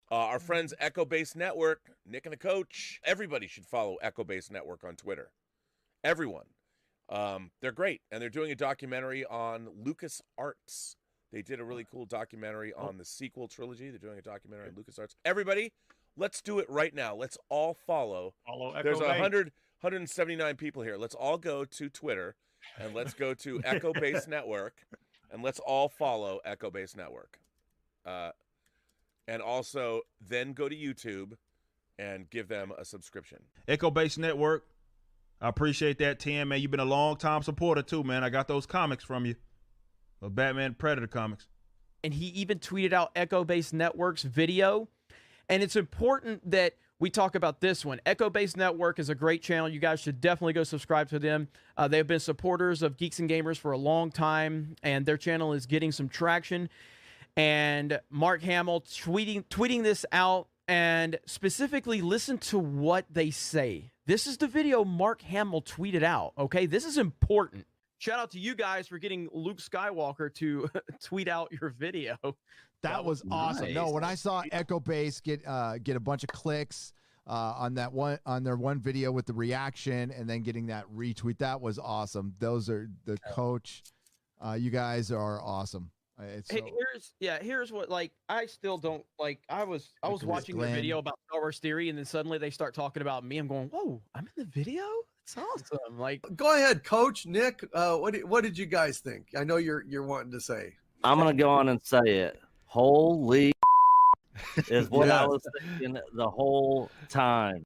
Our friends Echo Base Network, Nick and the Coach. Everybody should follow Echo Base Network on Twitter. Everyone. They're great, and they're doing a documentary on LucasArts. They did a really cool documentary on the sequel trilogy. They're doing a documentary on LucasArts. Everybody, let's do it right now. Let's all follow. There's 179 people here. Let's all go to Twitter, and let's go to Echo Base Network, and let's all follow Echo Base Network. And also then go to YouTube and give them a subscription. Echo Base Network. I appreciate that, Tim, man. You've been a long-time supporter, too, man. I got those comics from you. The Batman Predator comics. And he even tweeted out Echo Base Network's video. And it's important that we talk about this one. Echo Base Network is a great channel. You guys should definitely go subscribe to them. They have been supporters of Geeks and Gamers for a long time, and their channel is getting some traction. And Mark Hamill tweeting this out, and specifically listen to what they say. This is the video Mark Hamill tweeted out, okay? This is important. Shout out to you guys for getting Luke Skywalker to tweet out your video. That was awesome. Nice. No, when I saw Echo Base get a bunch of clicks on their one video with the reaction and then getting that retweet, that was awesome. Those are the coach. You guys are awesome. Here's what, like, I still don't like. I was watching the video about Star Wars Theory, and then suddenly they start talking about me. I'm going, whoa, I'm in the video. It's awesome. Like, Go ahead, Coach Nick. What did you guys think? I know you're wanting to say. I'm gonna go on and say it. Holy is what I was thinking the whole time.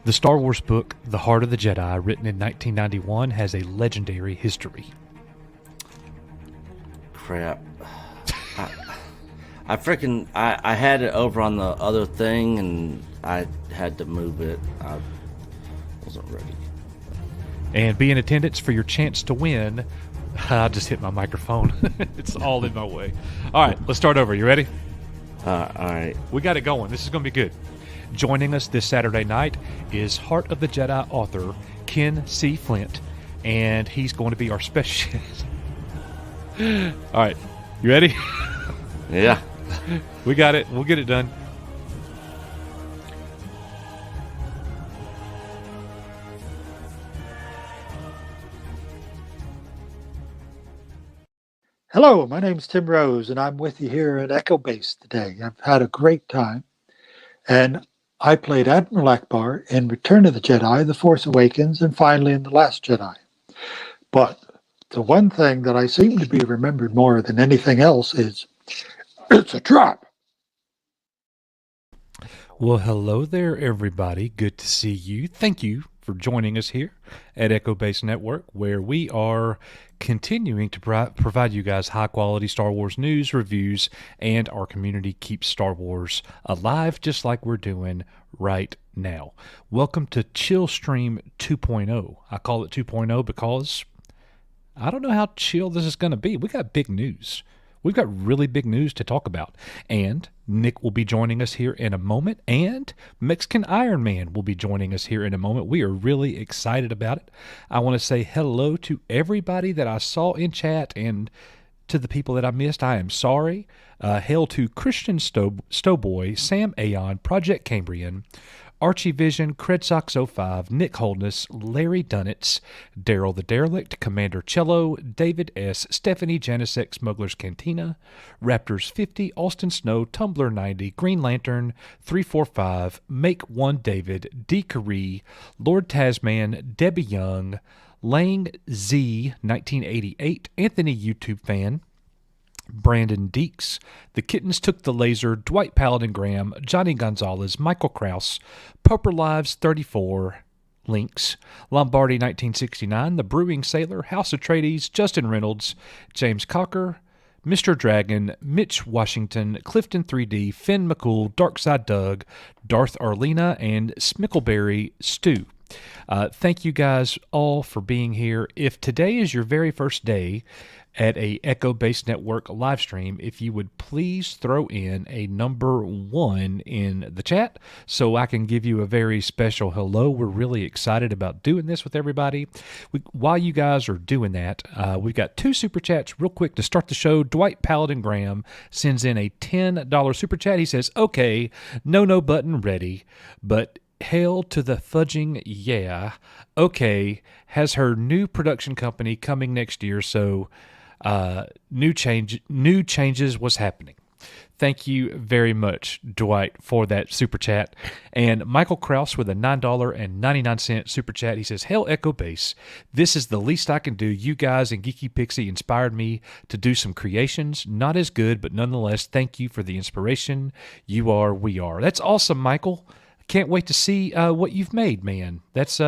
The Star Wars book, The Heart of the Jedi, written in 1991, has a legendary history. Crap. I had it over on the other thing, and I had to move it. I wasn't ready. And be in attendance for your chance to win. I just hit my microphone. It's all in my way. All right, let's start over. You ready? All right. We got it going. This is going to be good. Joining us this Saturday night is Heart of the Jedi author Ken C. Flint, and he's going to be our special. All right, you ready? Yeah. We got it. We'll get it done. Hello, my name's Tim Rose, and I'm with you here at Echo Base today. I've had a great time, and I played Admiral Akbar in Return of the Jedi, The Force Awakens, and finally in The Last Jedi. But the one thing that I seem to be remembered more than anything else is, it's a trap. Well, hello there, everybody. Good to see you. Thank you for joining us here at Echo Base Network, where we are continuing to provide you guys high-quality Star Wars news, reviews, and our community keeps Star Wars alive, just like we're doing right now. Welcome to Chill Stream 2.0. I call it 2.0 because I don't know how chill this is going to be. We got big news. We've got really big news to talk about. And Nick will be joining us here in a moment. And Mexican Iron Man will be joining us here in a moment. We are really excited about it. I want to say hello to everybody that I saw in chat, and to the people that I missed, I am sorry. Hail to Christian Stowboy, Sam Aon, Project Cambrian, Archie Vision, Credsox05, Nick Holdness, Larry Dunnitz, Daryl the Derelict, Commander Cello, David S., Stephanie Janisek, Smuggler's Cantina, Raptors 50, Austin Snow, Tumblr 90, Green Lantern 345, Make One David, D. Caree, Lord Tasman, Debbie Young, Lang Z 1988, Anthony YouTube fan, Brandon Deeks, The Kittens Took the Laser, Dwight Paladin Graham, Johnny Gonzalez, Michael Kraus, Poper Lives 34, Links, Lombardi 1969, The Brewing Sailor, House Atreides, Justin Reynolds, James Cocker, Mr. Dragon, Mitch Washington, Clifton 3D, Finn McCool, Darkside Doug, Darth Arlena, and Smickleberry Stu. Thank you guys all for being here. If today is your very first day at a Echo Base Network live stream, if you would please throw in a number 1 in the chat so I can give you a very special hello. We're really excited about doing this with everybody. While you guys are doing that, we've got 2 super chats real quick to start the show. Dwight Paladin Graham sends in a $10 super chat. He says, okay, no button ready, but hail to the fudging, yeah. Okay, has her new production company coming next year, so new changes was happening. Thank you very much, Dwight, for that super chat. And Michael Kraus with a $9.99 super chat. He says, Hail Echo Base. This is the least I can do. You guys and Geeky Pixie inspired me to do some creations. Not as good, but nonetheless, thank you for the inspiration. You are, we are. That's awesome, Michael. Can't wait to see what you've made, man. That's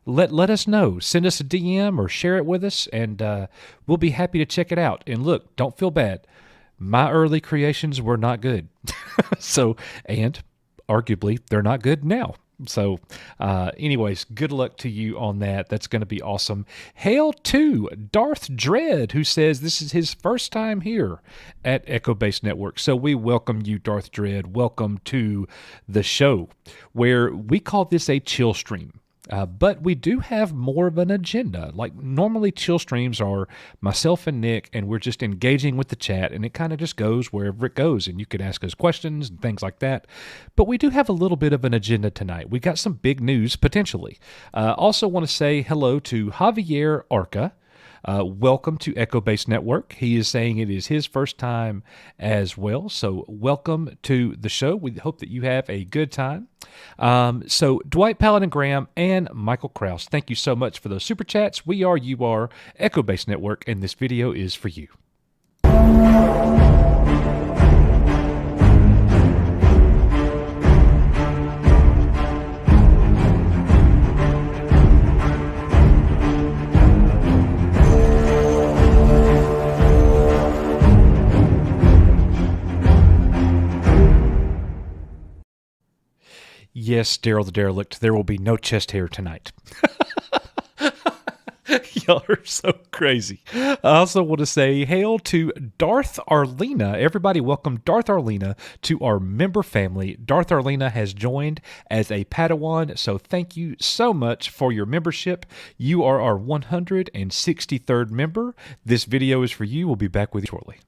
let us know. Send us a DM or share it with us, and we'll be happy to check it out. And look, don't feel bad. My early creations were not good. And arguably, they're not good now. So anyways, good luck to you on that. That's going to be awesome. Hail to Darth Dread, who says this is his first time here at Echo Base Network. So we welcome you, Darth Dread. Welcome to the show, where we call this a chill stream. But we do have more of an agenda. Like normally chill streams are myself and Nick, and we're just engaging with the chat, and it kind of just goes wherever it goes, and you can ask us questions and things like that. But we do have a little bit of an agenda tonight. We got some big news, potentially. Also want to say hello to Javier Arca. Welcome to Echo Base Network. He is saying it is his first time as well. So welcome to the show. We hope that you have a good time. So Dwight Paladin Graham and Michael Kraus, thank you so much for those super chats. We are, you are, Echo Base Network, and this video is for you. yes, Daryl the Derelict, there will be no chest hair tonight. Y'all are so crazy. I also want to say hail to Darth Arlena. Everybody welcome Darth Arlena to our member family. Darth Arlena has joined as a Padawan, so thank you so much for your membership. You are our 163rd member. This video is for you. We'll be back with you shortly.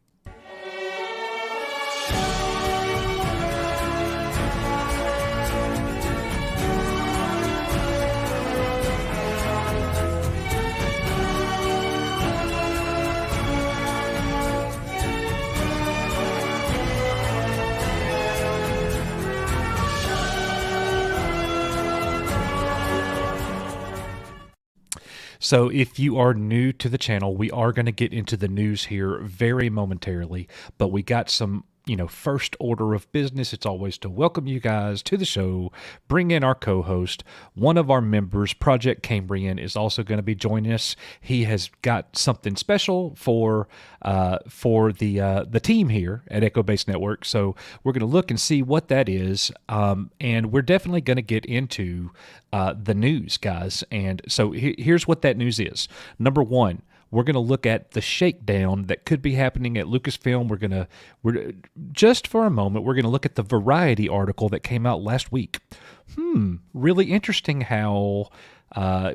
So if you are new to the channel, we are going to get into the news here very momentarily, but we got some, first order of business. It's always to welcome you guys to the show, bring in our co-host. One of our members, Project Cambrian, is also going to be joining us. He has got something special for the team here at Echo Base Network. So we're going to look and see what that is, and we're definitely going to get into the news, guys. And so here's what that news is. Number one, we're going to look at the shakedown that could be happening at Lucasfilm. We're just for a moment, we're going to look at the Variety article that came out last week. Really interesting how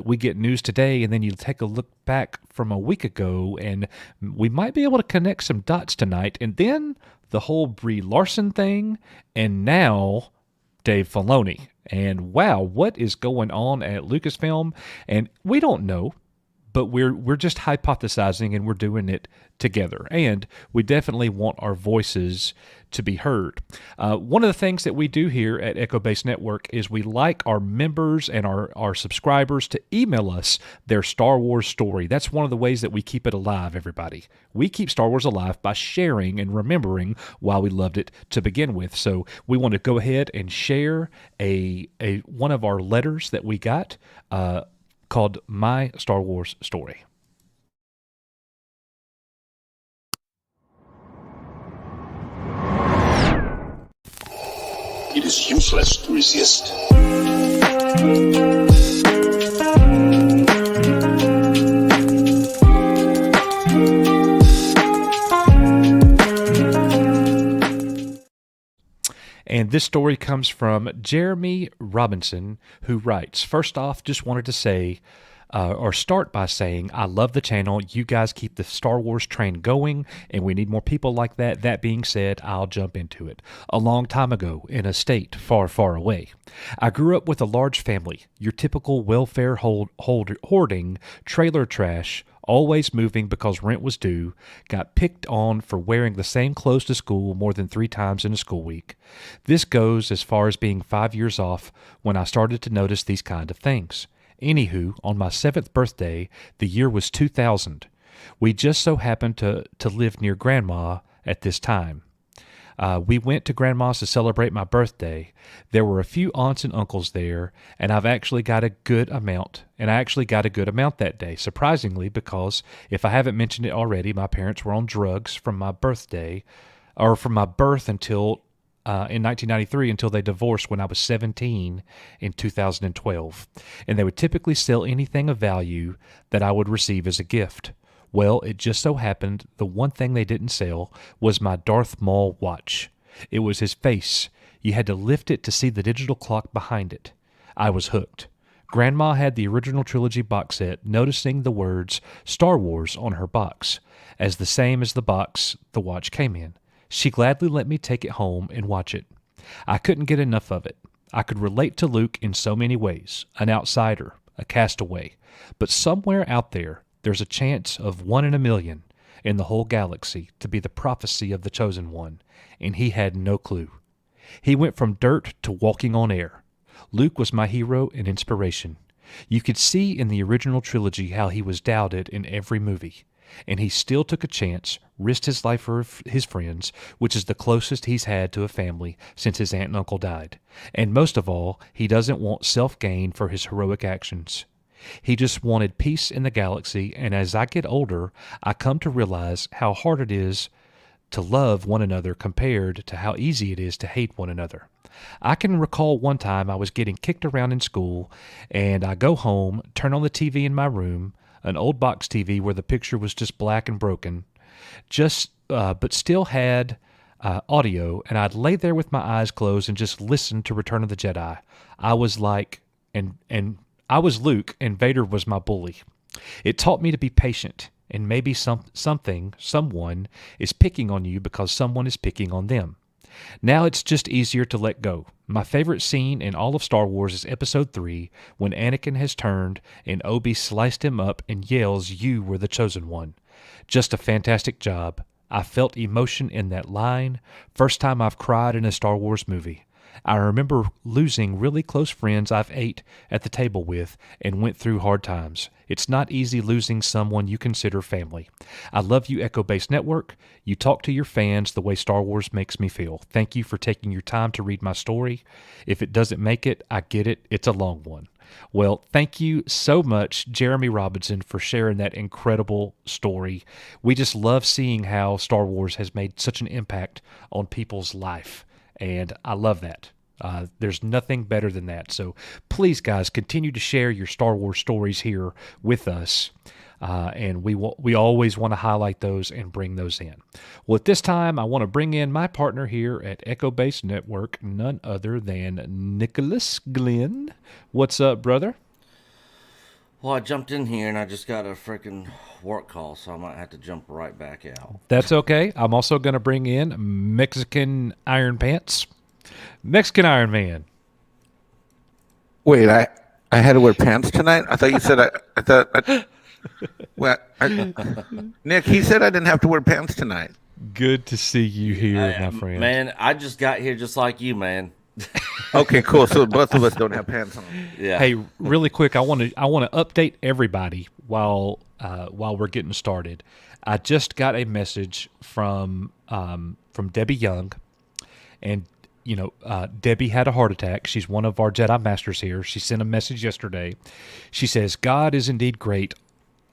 we get news today, and then you take a look back from a week ago, and we might be able to connect some dots tonight. And then the whole Brie Larson thing, and now Dave Filoni. And wow, what is going on at Lucasfilm? And we don't know, but we're just hypothesizing, and we're doing it together. And we definitely want our voices to be heard. One of the things that we do here at Echo Base Network is we like our members and our subscribers to email us their Star Wars story. That's one of the ways that we keep it alive, everybody. We keep Star Wars alive by sharing and remembering why we loved it to begin with. So we want to go ahead and share a one of our letters that we got called My Star Wars Story. It is useless to resist. And this story comes from Jeremy Robinson, who writes, first off, just wanted to say, or start by saying, I love the channel. You guys keep the Star Wars train going, and we need more people like that. That being said, I'll jump into it. A long time ago, in a state far, far away, I grew up with a large family, your typical welfare hoarding, trailer trash, always moving because rent was due, got picked on for wearing the same clothes to school more than 3 times in a school week. This goes as far as being 5 years off when I started to notice these kind of things. Anywho, on my 7th birthday, the year was 2000. We just so happened to live near Grandma at this time. We went to Grandma's to celebrate my birthday. There were a few aunts and uncles there, and I actually got a good amount that day, surprisingly, because if I haven't mentioned it already, my parents were on drugs from my birthday, or from my birth until in 1993 until they divorced when I was 17 in 2012. And they would typically sell anything of value that I would receive as a gift. Well, it just so happened the one thing they didn't sell was my Darth Maul watch. It was his face. You had to lift it to see the digital clock behind it. I was hooked. Grandma had the original trilogy box set, noticing the words Star Wars on her box, as the same as the box the watch came in. She gladly let me take it home and watch it. I couldn't get enough of it. I could relate to Luke in so many ways, an outsider, a castaway. But somewhere out there, there's a chance of 1 in a million in the whole galaxy to be the prophecy of the chosen one, and he had no clue. He went from dirt to walking on air. Luke was my hero and inspiration. You could see in the original trilogy how he was doubted in every movie. And he still took a chance, risked his life for his friends, which is the closest he's had to a family since his aunt and uncle died. And most of all, he doesn't want self-gain for his heroic actions. He just wanted peace in the galaxy, and as I get older, I come to realize how hard it is to love one another compared to how easy it is to hate one another. I can recall one time I was getting kicked around in school, and I go home, turn on the TV in my room, an old box TV where the picture was just black and broken, but still had audio, and I'd lay there with my eyes closed and just listen to Return of the Jedi. I was like, and I was Luke, and Vader was my bully. It taught me to be patient, and maybe someone is picking on you because someone is picking on them. Now it's just easier to let go. My favorite scene in all of Star Wars is Episode 3, when Anakin has turned and Obi sliced him up and yells, "You were the chosen one." Just a fantastic job. I felt emotion in that line. First time I've cried in a Star Wars movie. I remember losing really close friends I've ate at the table with and went through hard times. It's not easy losing someone you consider family. I love you, Echo Base Network. You talk to your fans the way Star Wars makes me feel. Thank you for taking your time to read my story. If it doesn't make it, I get it. It's a long one. Well, thank you so much, Jeremy Robinson, for sharing that incredible story. We just love seeing how Star Wars has made such an impact on people's life, and I love that. There's nothing better than that. So please, guys, continue to share your Star Wars stories here with us. And we always want to highlight those and bring those in. Well, at this time, I want to bring in my partner here at Echo Base Network, none other than Nicholas Glenn. What's up, brother? Well, I jumped in here and I just got a freaking work call, so I might have to jump right back out. That's okay. I'm also going to bring in Mexican Iron Pants. Mexican Iron Man. Wait, I had to wear pants tonight? I thought you said Nick, he said I didn't have to wear pants tonight. Good to see you here, my friend. Man, I just got here just like you, man. Okay, cool. So both of us don't have pants on. Yeah. Hey, really quick, I want to update everybody while we're getting started. I just got a message from Debbie Young, and Debbie had a heart attack. She's one of our Jedi Masters here. She sent a message yesterday. She says, "God is indeed great.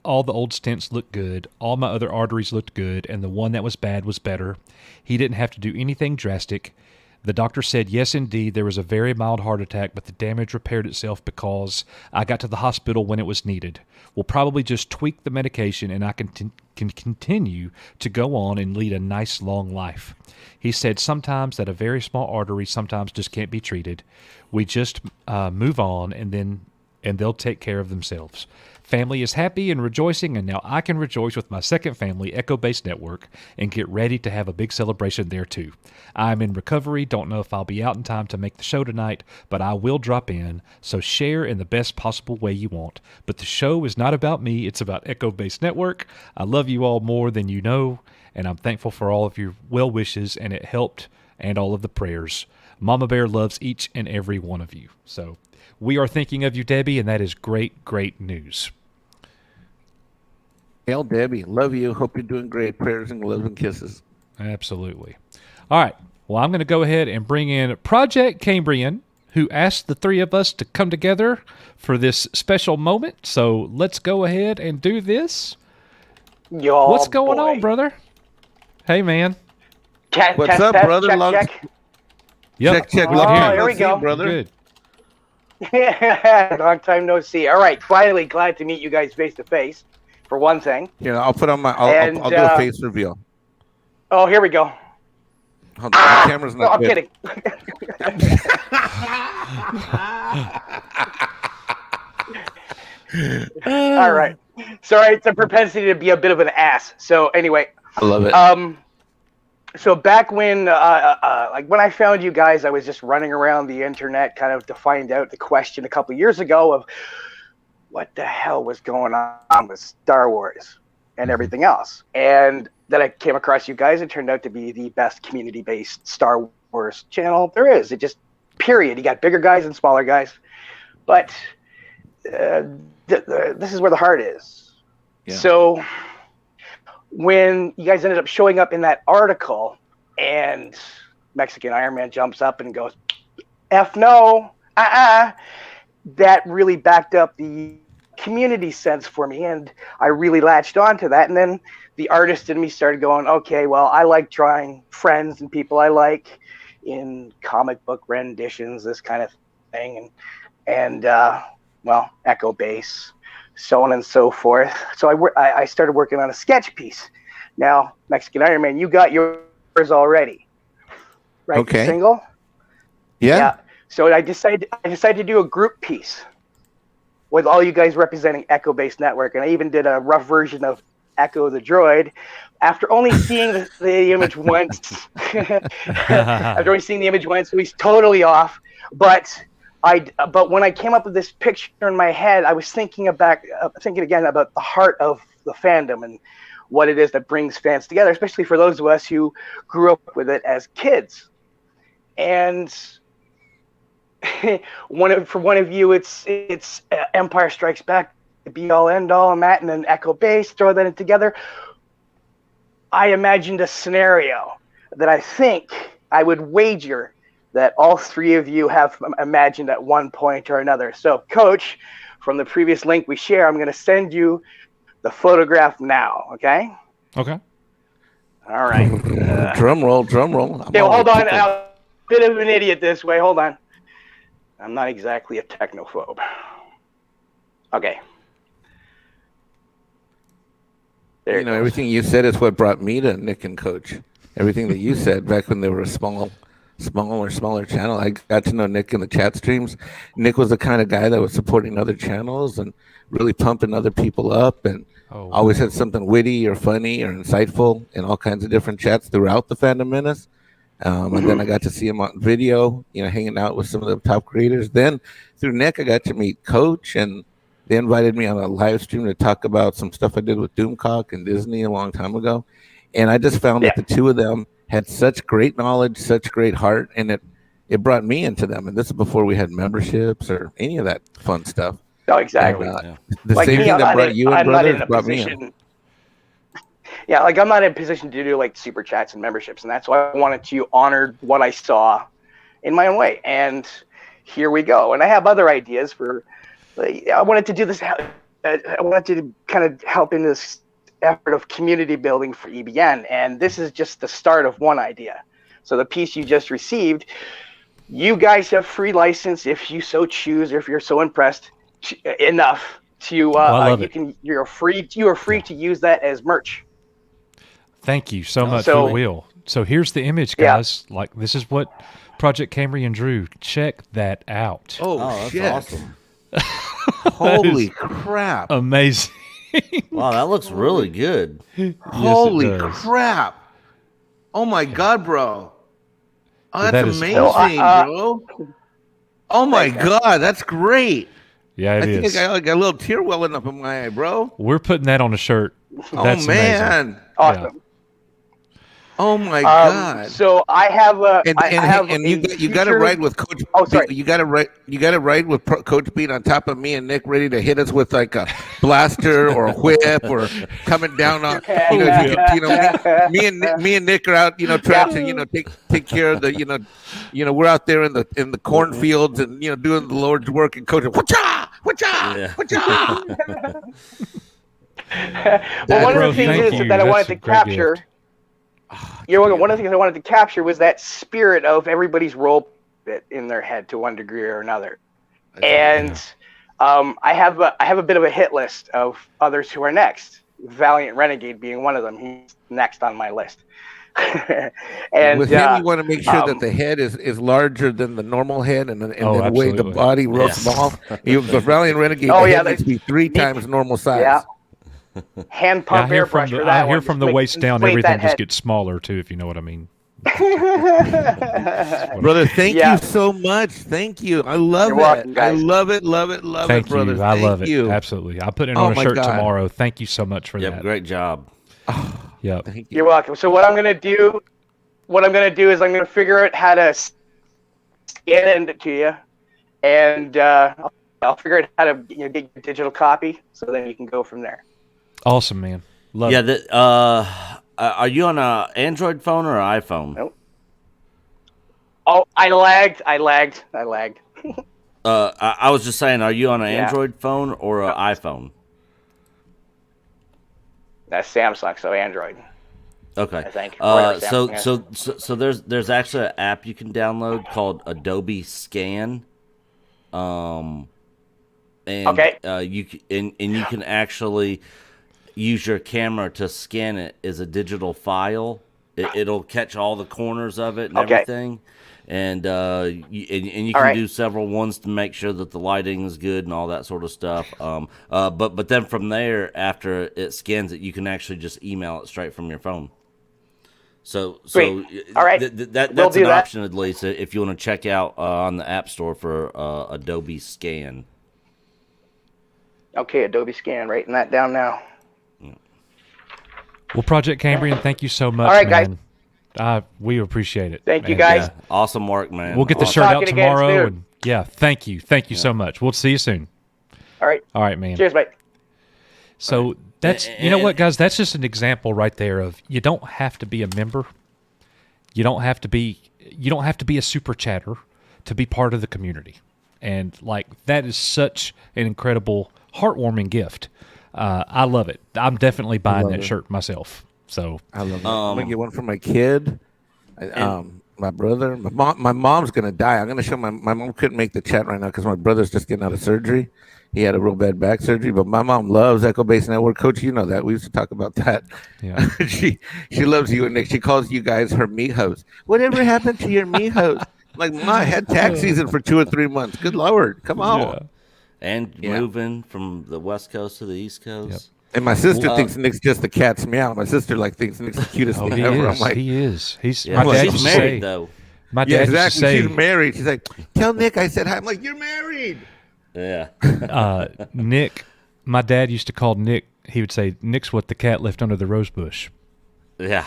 All the old stents looked good. All my other arteries looked good, and the one that was bad was better. He didn't have to do anything drastic. The doctor said, yes, indeed, there was a very mild heart attack, but the damage repaired itself because I got to the hospital when it was needed. We'll probably just tweak the medication, and I can continue to go on and lead a nice long life." He said sometimes that a very small artery sometimes just can't be treated. We just move on, and they'll take care of themselves. Family is happy and rejoicing, and now I can rejoice with my second family, Echo Base Network, and get ready to have a big celebration there too. I'm in recovery, don't know if I'll be out in time to make the show tonight, but I will drop in, so share in the best possible way you want. But the show is not about me, it's about Echo Base Network. I love you all more than you know, and I'm thankful for all of your well wishes, and it helped, and all of the prayers. Mama Bear loves each and every one of you. So we are thinking of you, Debbie, and that is great, great news. Hail, Debbie. Love you. Hope you're doing great. Prayers and loves and kisses. Absolutely. All right. Well, I'm going to go ahead and bring in Project Cambrian, who asked the three of us to come together for this special moment. So let's go ahead and do this. What's going on, brother? Hey, man. What's up, brother? Check. Yep. Check. Oh, here we go. Brother. Good. Long time no see. All right, finally glad to meet you guys face to face. For one thing. Yeah, I'll put on my. I'll do a face reveal. Oh, here we go. Hold on, the camera's not. No, I'm good. kidding. All right. Sorry, it's a propensity to be a bit of an ass. So anyway. I love it. So back when, like when I found you guys, I was just running around the internet, kind of to find out the question a couple years ago of what the hell was going on with Star Wars and everything else. And then I came across you guys. It turned out to be the best community-based Star Wars channel there is. It just, period. You got bigger guys and smaller guys. But this is where the heart is. Yeah. So when you guys ended up showing up in that article and Mexican Iron Man jumps up and goes, F no, that really backed up the community sense for me, and I really latched onto that. And then the artist in me started going, okay, well, I like drawing friends and people I like in comic book renditions, this kind of thing, and well, Echo Base, so on and so forth. So I started working on a sketch piece. Now, Mexican Iron Man, you got yours already, right? Okay. Single. Yeah. So I decided to do a group piece with all you guys representing Echo Base Network, and I even did a rough version of Echo the Droid. After only seeing the image once, after only seeing the image once, so he's totally off. But when I came up with this picture in my head, I was thinking again about the heart of the fandom and what it is that brings fans together, especially for those of us who grew up with it as kids. And for one of you, it's Empire Strikes Back, the be all end all, Matt, and then Echo Base, throw that in together. I imagined a scenario that I think I would wager that all three of you have imagined at one point or another. So, Coach, from the previous link we share, I'm going to send you the photograph now, okay? Okay. All right. Drum roll. Okay, well, hold on. I'm a bit of an idiot this way. Hold on. I'm not exactly a technophobe. Okay. There You know, everything you said is what brought me to Nick and Coach. Everything that you said back when they were a smaller channel. I got to know Nick in the chat streams. Nick was the kind of guy that was supporting other channels and really pumping other people up, and always had something witty or funny or insightful in all kinds of different chats throughout the Fandom Menace. And then I got to see him on video, you know, hanging out with some of the top creators. Then through Nick, I got to meet Coach, and they invited me on a live stream to talk about some stuff I did with Doomcock and Disney a long time ago. And I just found that the two of them had such great knowledge, such great heart, and it brought me into them. And this is before we had memberships or any of that fun stuff. No, exactly. And, the same thing that brought you in, brothers, brought me in. Yeah, like I'm not in a position to do like super chats and memberships, and that's why I wanted to honor what I saw in my own way. And here we go. And I have other ideas for. I wanted to do this. I wanted to kind of help in this effort of community building for EBN, and this is just the start of one idea. So the piece you just received, you guys have free license if you so choose, or if you're so impressed enough to. You are free to use that as merch. Thank you so much for the wheel. So here's the image, guys. Like, this is what Project Cambrian drew. Check that out. Oh shit. That's awesome. Holy crap. Amazing. Wow, that looks really good. Holy crap. Oh my God, bro. Oh, that's amazing, bro. Oh my God, that's great. Yeah, it is. I got a little tear welling up in my eye, bro. We're putting that on a shirt. That's man. amazing. Awesome. Yeah. Oh my God! So I have a. And you got to ride with Coach. Oh, sorry. You got to ride with Coach Beat on top of me and Nick, ready to hit us with like a blaster or a whip or coming down on. Me and Nick are out. Trying to take care of the. We're out there in the cornfields and doing the Lord's work, and Coach, whatcha. Well, one of the things that I wanted to capture. One of the things I wanted to capture was that spirit of everybody's role in their head to one degree or another. And I have a bit of a hit list of others who are next. Valiant Renegade being one of them. He's next on my list. And with him, you want to make sure that the head is larger than the normal head, and then way the body real small. The Valiant Renegade needs to be 3 times normal size. Yeah. Hand pump air pressure. I hear from the waist down, everything just gets smaller too, if you know what I mean. Brother, thank you so much. Thank you. I love it. Welcome, I love it, thank brother. You. I love it. Absolutely. I'll put it on a shirt tomorrow. Thank you so much for that. Great job. Yep. Thank you. You're welcome. So what I'm gonna do is I'm gonna figure out how to scan it to you, and I'll figure out how to get a digital copy, so then you can go from there. Awesome, man. Love it. Are you on an Android phone or an iPhone? Nope. Oh, I lagged. I was just saying, are you on an Yeah. Android phone or an iPhone? That's Samsung, so Android. Okay. I think. Or whatever So Samsung is. so there's actually an app you can download called Adobe Scan. And Okay. you can actually use your camera to scan it as a digital file. It'll catch all the corners of it and everything. And you can do several ones to make sure that the lighting is good and all that sort of stuff. But then from there, after it scans it, you can actually just email it straight from your phone. So all right, that's an option at least if you want to check out on the App Store for Adobe Scan. Okay, Adobe Scan, writing that down now. Well, Project Cambrian, thank you so much, All right, man. We appreciate it. Thank you, And, guys. Awesome work, man. We'll get the We'll shirt talk out it again tomorrow. soon. And yeah, thank you so much. We'll see you soon. All right, man. Cheers, mate. So that's you know what, guys. That's just an example right there of you don't have to be a member. You don't have to be a super chatter to be part of the community, and like that is such an incredible, heartwarming gift. I love it. I'm definitely buying that shirt myself. So I love it. I'm gonna get one for my kid, my brother, my mom. My mom's gonna die. I'm gonna show my mom couldn't make the chat right now because my brother's just getting out of surgery. He had a real bad back surgery, but my mom loves Echo Base Network. Coach, you know that. We used to talk about that. Yeah. she loves you and Nick. She calls you guys her mijos. Whatever happened to your mijos? I'm like, Ma, I had tax season for 2 or 3 months. Good Lord, come on. Yeah. And moving from the West Coast to the East Coast. Yep. And my sister thinks Nick's just the cat's meow. My sister thinks Nick's the cutest thing ever. I'm like, he is. He's my dad she's used to married say, though. My dad exactly. used to say, she's married. She's like, tell Nick I said hi. I'm like, you're married. Yeah. Nick, my dad used to call Nick. He would say, "Nick's what the cat left under the rose bush." Yeah.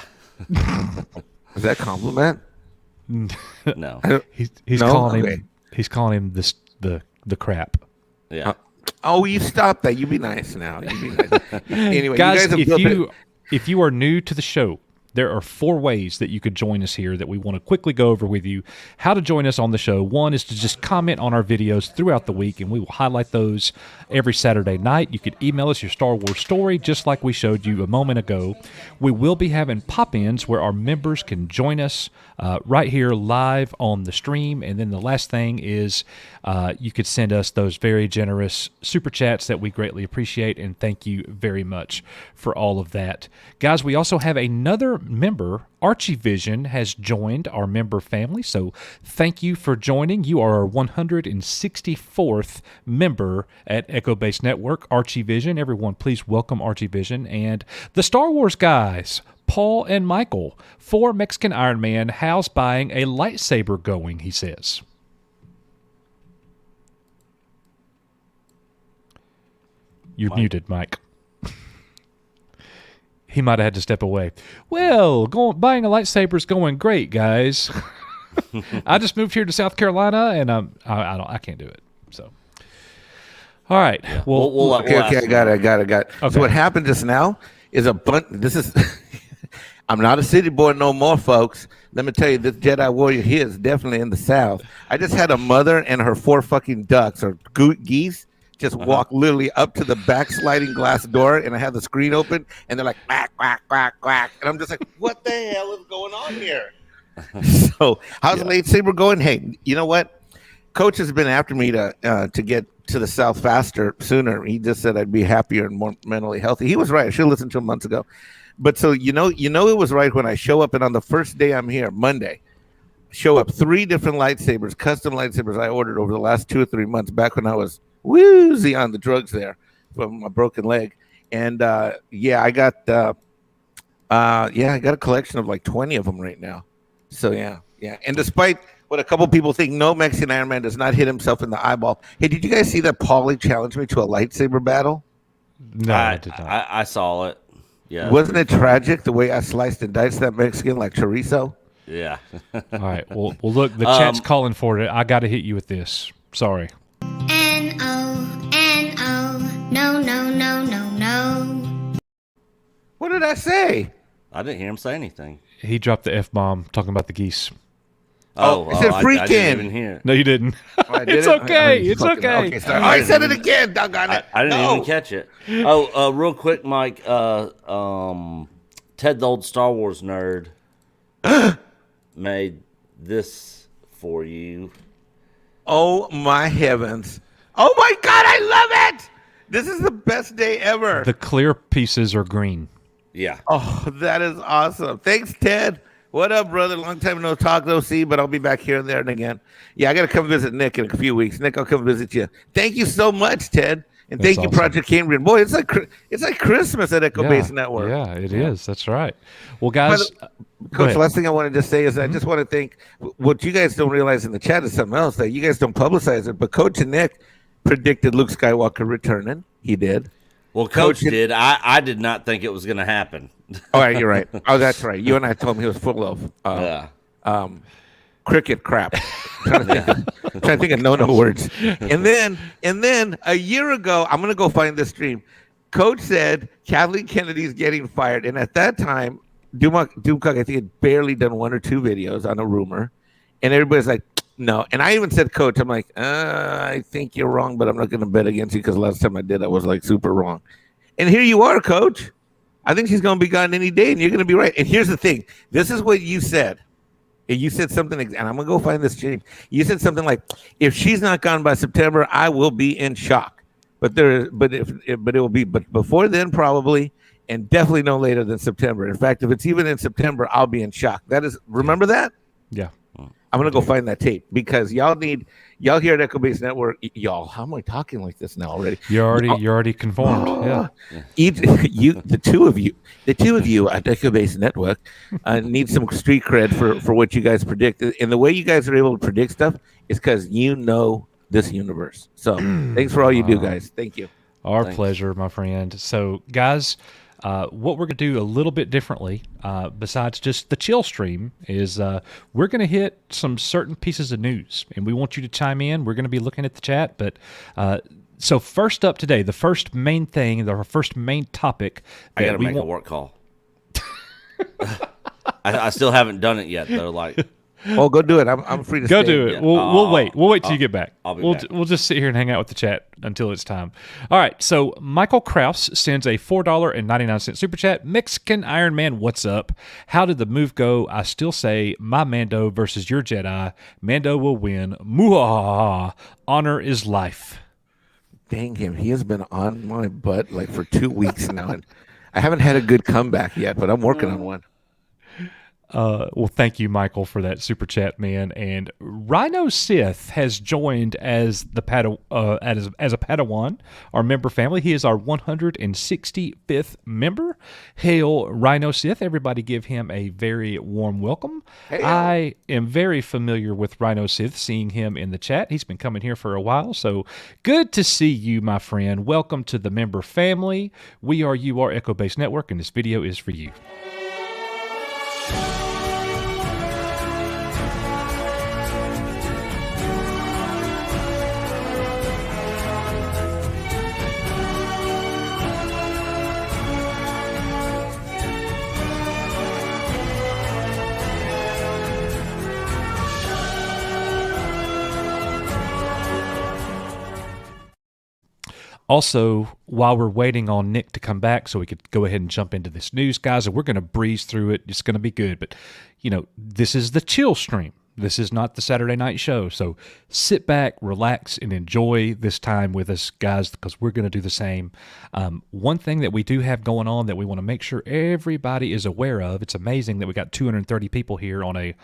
Is that a compliment? No. He's No? calling Okay. him. He's calling him the crap. Yeah. Oh, you stop that. You be nice now. You be nice. Anyway, Guys, you guys have built it. if you are new to the show, there are 4 ways that you could join us here that we want to quickly go over with you. How to join us on the show. One is to just comment on our videos throughout the week, and we will highlight those every Saturday night. You could email us your Star Wars story, just like we showed you a moment ago. We will be having pop-ins where our members can join us right here live on the stream. And then the last thing is you could send us those very generous super chats that we greatly appreciate, and thank you very much for all of that. Guys, we also have another member. Archie Vision has joined our member family, so thank you for joining. You are our 164th member at Echo Base Network. Archie Vision, everyone, please welcome Archie Vision. And the Star Wars guys, Paul and Michael. 4 Mexican Iron Man, how's buying a lightsaber going, he says. You're muted, Mike. He might have had to step away. Well, buying a lightsaber is going great, guys. I just moved here to South Carolina, and I can't do it. So, all right. Yeah. Well, Okay, I got it. Okay. So what happened just now is a bunch. This is. I'm not a city boy no more, folks. Let me tell you, this Jedi warrior here is definitely in the South. I just had a mother and her 4 fucking ducks or geese just walk literally up to the back sliding glass door, and I have the screen open, and they're like, quack, quack, quack, quack. And I'm just like, what the hell is going on here? So how's the lightsaber going? Hey, you know what? Coach has been after me to get to the South faster, sooner. He just said I'd be happier and more mentally healthy. He was right. I should have listened to him months ago. But so, you know, it was right when I show up, and on the first day I'm here, Monday, show up 3 different lightsabers, custom lightsabers I ordered over the last 2 or 3 months back when I was woozy on the drugs there from my broken leg. And I got a collection of like 20 of them right now. So yeah. And despite what a couple people think, no Mexican Iron Man does not hit himself in the eyeball. Hey, did you guys see that Paulie challenged me to a lightsaber battle? No, I did not. I saw it. Yeah. Wasn't it tragic the way I sliced and diced that Mexican like chorizo? Yeah. All right. Well, look, the chat's calling for it. I got to hit you with this. Sorry. No. What did I say? I didn't hear him say anything. He dropped the F-bomb talking about the geese. Oh, I said I freaking. didn't even hear. No, you didn't. I did It's it? okay. I It's okay. Okay, sorry. I said it again. Doggone it. I didn't even catch it. Oh, real quick, Mike. Ted, the old Star Wars nerd, made this for you. Oh my heavens! Oh my God, I love it! This is the best day ever. The clear pieces are green. Yeah. Oh, that is awesome. Thanks, Ted. What up, brother? Long time no talk, no see, but I'll be back here and there and again. Yeah, I got to come visit Nick in a few weeks. Nick, I'll come visit you. Thank you so much, Ted. And That's thank you, awesome. Project Cambrian. Boy, it's like Christmas at Echo Base Network. Yeah, it is. That's right. Well, guys, go Coach, ahead. last thing I wanted to say is I just want to thank what you guys don't realize in the chat is something else that you guys don't publicize it. But Coach and Nick predicted Luke Skywalker returning. He did. Well, Coach did. I did not think it was going to happen. All right, you're right. Oh, that's right. You and I told him he was full of cricket crap. I'm trying to think of no words. And then a year ago, I'm gonna go find this stream. Coach said Kathleen Kennedy's getting fired, and at that time, Doomcock I think had barely done 1 or 2 videos on a rumor, and everybody's like, no. And I even said, Coach, I'm like, I think you're wrong, but I'm not gonna bet against you because last time I did, I was like super wrong. And here you are, Coach. I think she's gonna be gone any day, and you're gonna be right. And here's the thing: this is what you said. You said something, and I'm gonna go find this stream. You said something like, "If she's not gone by September, I will be in shock." But it will be before then probably, and definitely no later than September. In fact, if it's even in September, I'll be in shock. Remember that? Yeah. I'm gonna go find that tape because y'all here at Echo Base Network. Y'all, how am I talking like this now already? You're already conformed. Yeah. The two of you at Echo Base Network need some street cred for what you guys predict. And the way you guys are able to predict stuff is because you know this universe. So thanks for all you do, guys. Thank you. Our pleasure, my friend. So, guys, what we're going to do a little bit differently, besides just the chill stream, is we're going to hit some certain pieces of news, and we want you to chime in. We're going to be looking at the chat, but so first up today, the first main thing, the first main topic. I got to make a work call. I still haven't done it yet, though. Like, oh, go do it. I'm free to go stay. do it. We'll wait. We'll wait till you get back. I'll be back. We'll just sit here and hang out with the chat until it's time. All right. So Michael Kraus sends a $4.99 super chat. Mexican Iron Man, what's up? How did the move go? I still say my Mando versus your Jedi. Mando will win. Muahaha. Honor is life. Dang him. He has been on my butt like for 2 weeks now, and I haven't had a good comeback yet, but I'm working on one. Well, thank you, Michael, for that super chat, man. And Rhino Sith has joined as the as a Padawan, our member family. He is our 165th member. Hail, Rhino Sith! Everybody, give him a very warm welcome. Hail. I am very familiar with Rhino Sith, seeing him in the chat. He's been coming here for a while, so good to see you, my friend. Welcome to the member family. We are Echo Base Network, and this video is for you. Also, while we're waiting on Nick to come back so we could go ahead and jump into this news, guys, and we're going to breeze through it. It's going to be good. But, this is the chill stream. This is not the Saturday night show. So sit back, relax, and enjoy this time with us, guys, because we're going to do the same. One thing that we do have going on that we want to make sure everybody is aware of, it's amazing that we got 230 people here on a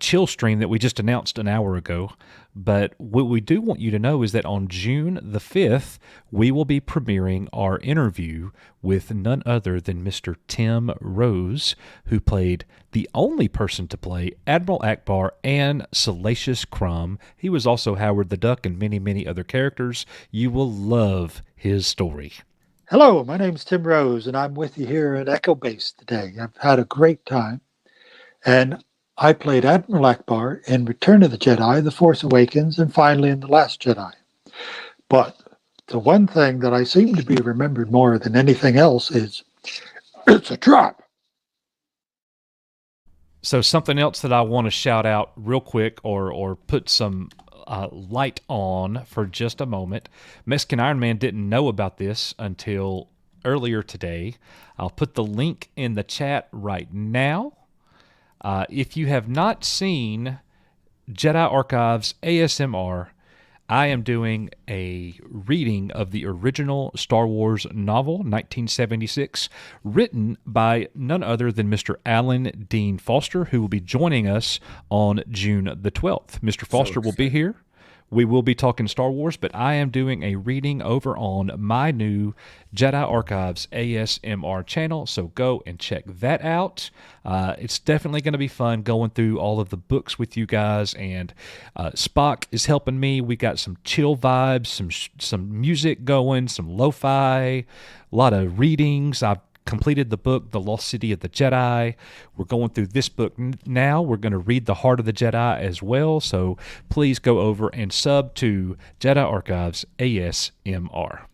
chill stream that we just announced an hour ago. But what we do want you to know is that on June the 5th, we will be premiering our interview with none other than Mr. Tim Rose, who played the only person to play Admiral Akbar and Salacious Crumb. He was also Howard the Duck and many, many other characters. You will love his story. Hello, my name's Tim Rose, and I'm with you here at Echo Base today. I've had a great time, and I played Admiral Akbar in Return of the Jedi, The Force Awakens, and finally in The Last Jedi. But the one thing that I seem to be remembered more than anything else is, it's a trap. So something else that I want to shout out real quick, or put some light on for just a moment. Mexican Iron Man didn't know about this until earlier today. I'll put the link in the chat right now. If you have not seen Jedi Archives ASMR, I am doing a reading of the original Star Wars novel, 1976, written by none other than Mr. Alan Dean Foster, who will be joining us on June the 12th. Mr. Foster will be here. We will be talking Star Wars, but I am doing a reading over on my new Jedi Archives ASMR channel, so go and check that out. It's definitely going to be fun going through all of the books with you guys, and Spock is helping me. We got some chill vibes, some music going, some lo-fi, a lot of readings. I've completed the book, The Lost City of the Jedi. We're going through this book now. We're going to read The Heart of the Jedi as well. So please go over and sub to Jedi Archives ASMR.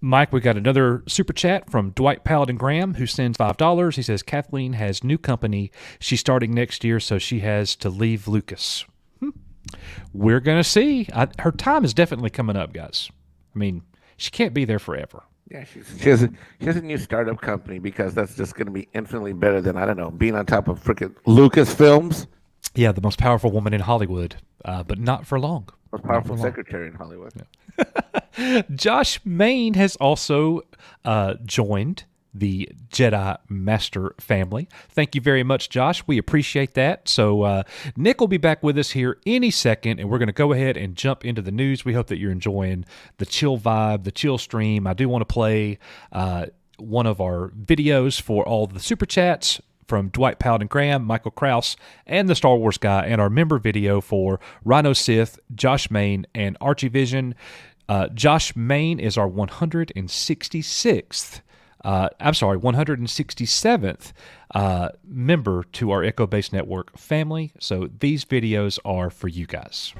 Mike, we got another super chat from Dwight Paladin Graham, who sends $5. He says, Kathleen has new company. She's starting next year, so she has to leave Lucas. We're going to see. Her time is definitely coming up, guys. I mean, she can't be there forever. Yeah, she has a new startup company, because that's just going to be infinitely better than, I don't know, being on top of freaking LucasFilms. Yeah, the most powerful woman in Hollywood, but not for long. Most powerful secretary in Hollywood. Yeah. Josh Main has also joined the Jedi Master family. Thank you very much, Josh. We appreciate that. So Nick will be back with us here any second, and we're going to go ahead and jump into the news. We hope that you're enjoying the chill vibe, the chill stream. I do want to play one of our videos for all the super chats from Dwight Paladin Graham, Michael Krause, and the Star Wars guy, and our member video for Rhino Sith, Josh Main, and Archie Vision. Josh Main is our 167th member to our Echo Base Network family. So these videos are for you guys.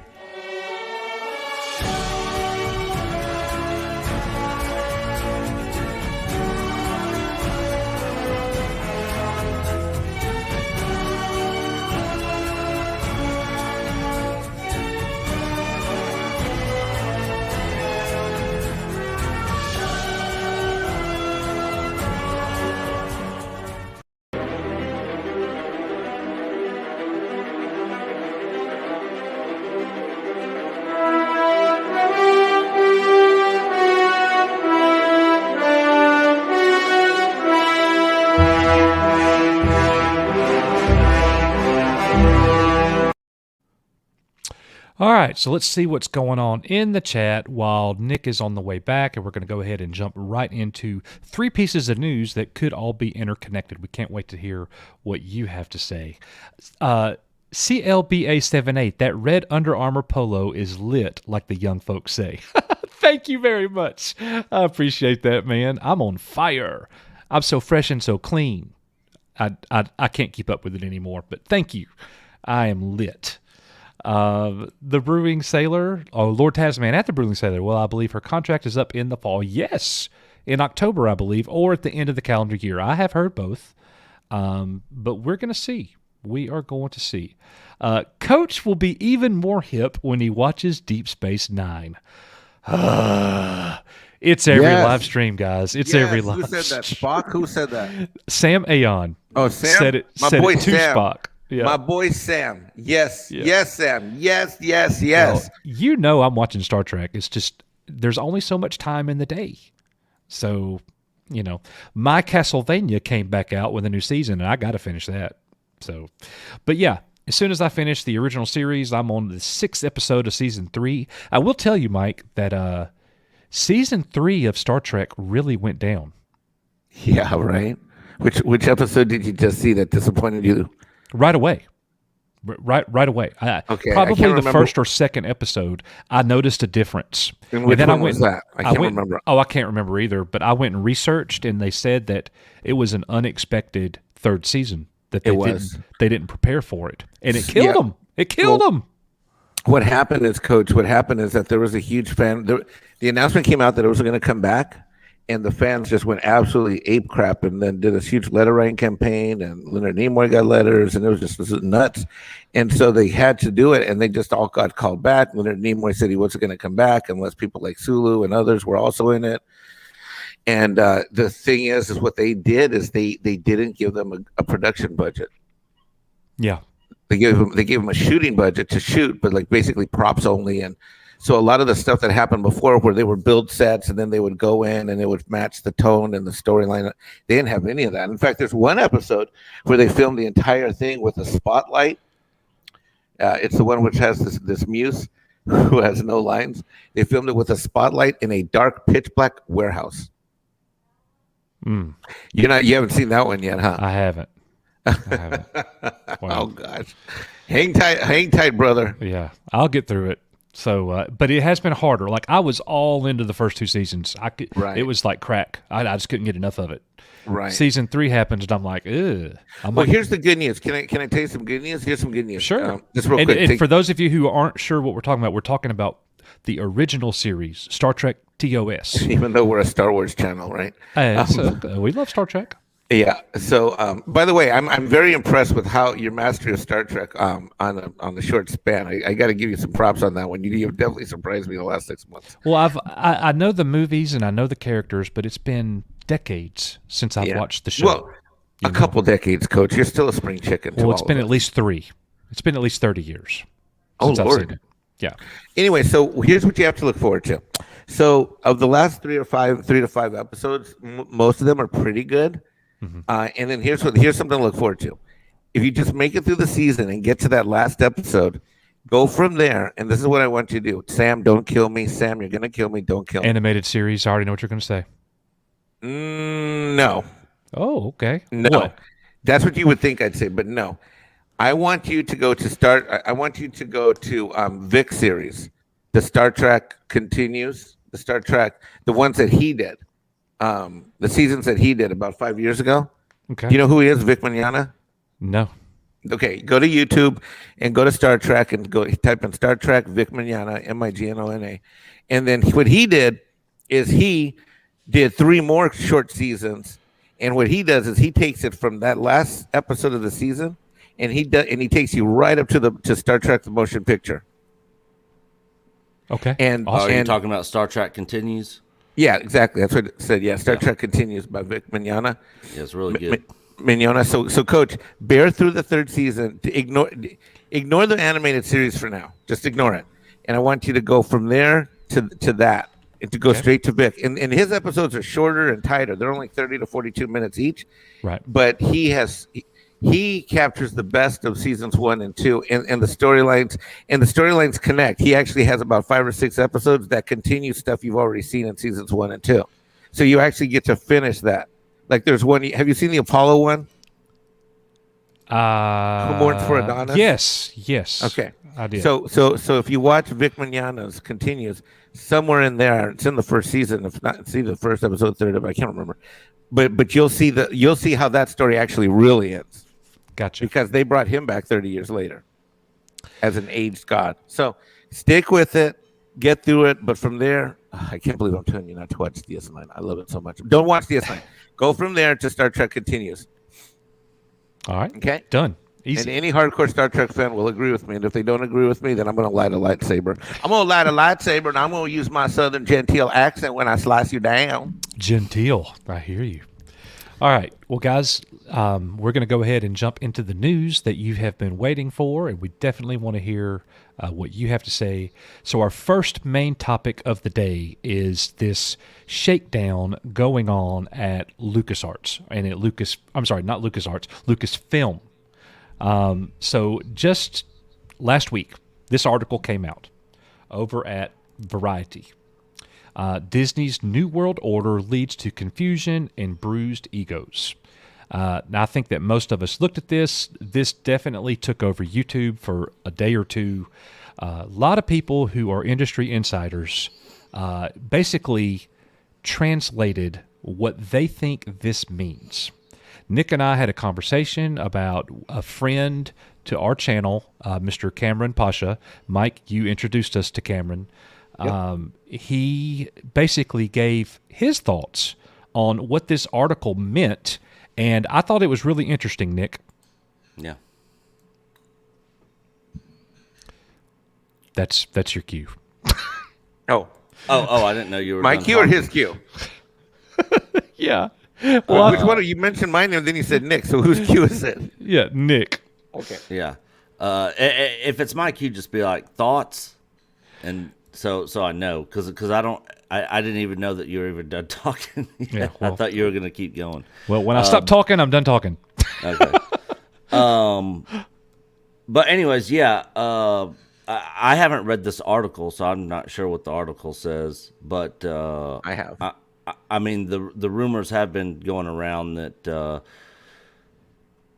All right, so let's see what's going on in the chat while Nick is on the way back, and we're going to go ahead and jump right into 3 pieces of news that could all be interconnected. We can't wait to hear what you have to say. CLBA78, that red Under Armour polo is lit, like the young folks say. Thank you very much. I appreciate that, man. I'm on fire. I'm so fresh and so clean. I can't keep up with it anymore, but thank you. I am lit. The Brewing Sailor, Lord Tasman at the Brewing Sailor. Well, I believe her contract is up in the fall. Yes, in October, I believe, or at the end of the calendar year. I have heard both, but we're going to see. We are going to see. Coach will be even more hip when he watches Deep Space Nine. It's every live stream, guys. It's every live stream. Who said that? Spock? Who said that? Sam Aon. Oh, Sam? Said it, My said boy it to Sam. Spock. Yeah. My boy Sam. Yes. Yeah. Yes, Sam. Yes. Well, you know I'm watching Star Trek. It's just there's only so much time in the day. So, you know, my Castlevania came back out with a new season, and I got to finish that. So, but yeah, as soon as I finish the original series, I'm on the 6th episode of season 3. I will tell you, Mike, that season 3 of Star Trek really went down. Yeah, right. Which episode did you just see that disappointed you? Right away. Right away. Okay, probably the first or second episode, I noticed a difference. And which one was that? I can't remember. Oh, I can't remember either, but I went and researched, and they said that it was an unexpected 3rd season, that they didn't prepare for it. And it killed them. It killed them. What happened is, Coach, what happened is that there was a huge fan. The announcement came out that it was going to come back, and the fans just went absolutely ape crap and then did this huge letter writing campaign, and Leonard Nimoy got letters, and it was just nuts. And so they had to do it, and they just all got called back. Leonard Nimoy said he wasn't going to come back unless people like Sulu and others were also in it. And the thing is what they did is they didn't give them a production budget. Yeah. They gave them a shooting budget to shoot, but like basically props only. And so a lot of the stuff that happened before, where they would build sets and then they would go in and it would match the tone and the storyline, they didn't have any of that. In fact, there's one episode where they filmed the entire thing with a spotlight. It's the one which has this muse who has no lines. They filmed it with a spotlight in a dark, pitch black warehouse. Mm. You haven't seen that one yet, huh? I haven't. Wow. Oh gosh, hang tight, brother. Yeah, I'll get through it. So, but it has been harder. Like I was all into the first 2 seasons. Right. It was like crack. I just couldn't get enough of it. Right. Season 3 happens, and I'm like, ugh. Here's the good news. Can I tell you some good news? Here's some good news. Sure. Just real quick. And for those of you who aren't sure what we're talking about the original series, Star Trek TOS. Even though we're a Star Wars channel, right? We love Star Trek. Yeah. So, by the way, I'm very impressed with how your mastery of Star Trek on the short span. I got to give you some props on that one. You've definitely surprised me the last 6 months. Well, I know the movies and I know the characters, but it's been decades since I've watched the show. Well, a couple decades, Coach. You're still a spring chicken. Well, it's been at least 3. It's been at least 30 years. Oh, since I've Lord. seen it. Yeah. Anyway, so here's what you have to look forward to. So, of the last 3 to 5 episodes, most of them are pretty good. Mm-hmm. And then here's something to look forward to. If you just make it through the season and get to that last episode, go from there. And this is what I want you to do. Sam, don't kill me. Sam, you're going to kill me. Don't kill me. Animated series. I already know what you're going to say. No. Oh, okay. No. What? That's what you would think I'd say, but no. I want you to go to Vic series, the Star Trek Continues, the ones that he did, the seasons that he did about 5 years ago. Okay. You know who he is, Vic Mignogna? No. Okay, go to YouTube and go to Star Trek and type in Star Trek Vic Mignogna, Mignona, and then what he did is he did 3 more short seasons, and what he does is he takes it from that last episode of the season. And he takes you right up to Star Trek: The Motion Picture. Okay. And you're talking about Star Trek Continues? Yeah, exactly. That's what it said. Yeah, Star Trek Continues by Vic Mignogna. Yeah, it's really good. Mignogna. So, Coach, bear through the 3rd season. Ignore the animated series for now. Just ignore it. And I want you to go from there to that, and to go straight to Vic. And his episodes are shorter and tighter. They're only 30 to 42 minutes each. Right. But he captures the best of seasons 1 and 2, and the storylines connect. He actually has about 5 or 6 episodes that continue stuff you've already seen in seasons 1 and 2. So you actually get to finish that. Like there's one. Have you seen the Apollo one? Who Mourns for Adonis? Yes. Okay. I did. So if you watch Vic Mignogna's Continues, somewhere in there, it's in the 1st season. If not, it's either the 1st episode, 3rd, I can't remember. But you'll see how that story actually really ends. Gotcha. Because they brought him back 30 years later as an aged god. So stick with it, get through it. But from there, I can't believe I'm telling you not to watch DS9. I love it so much. Don't watch DS9. Go from there to Star Trek Continues. All right. Okay. Done. Easy. And any hardcore Star Trek fan will agree with me. And if they don't agree with me, then I'm going to light a lightsaber. I'm going to light a lightsaber, and I'm going to use my Southern genteel accent when I slice you down. Genteel. I hear you. All right. Well, guys, we're going to go ahead and jump into the news that you have been waiting for, and we definitely want to hear what you have to say. So our first main topic of the day is this shakedown going on at LucasArts and at LucasFilm. So just last week, this article came out over at Variety. Disney's New World Order leads to confusion and bruised egos. Now, I think that most of us looked at this. This definitely took over YouTube for a day or two. A lot of people who are industry insiders basically translated what they think this means. Nick and I had a conversation about a friend to our channel, Mr. Cameron Pasha. Mike, you introduced us to Cameron. Yep. He basically gave his thoughts on what this article meant, and I thought it was really interesting, Nick. Yeah. That's your cue. Oh, I didn't know you were my done cue or talking. his cue? Yeah. Which one? You mentioned my name, then you said Nick. So whose cue is it? Yeah, Nick. Okay. Yeah. If it's my cue, just be like thoughts, and so I know because I didn't even know that you were even done talking. Yeah, I thought you were gonna keep going. Well, when I stop talking, I'm done talking. Okay. But anyways, yeah. I haven't read this article, so I'm not sure what the article says. But I have. I mean, the rumors have been going around that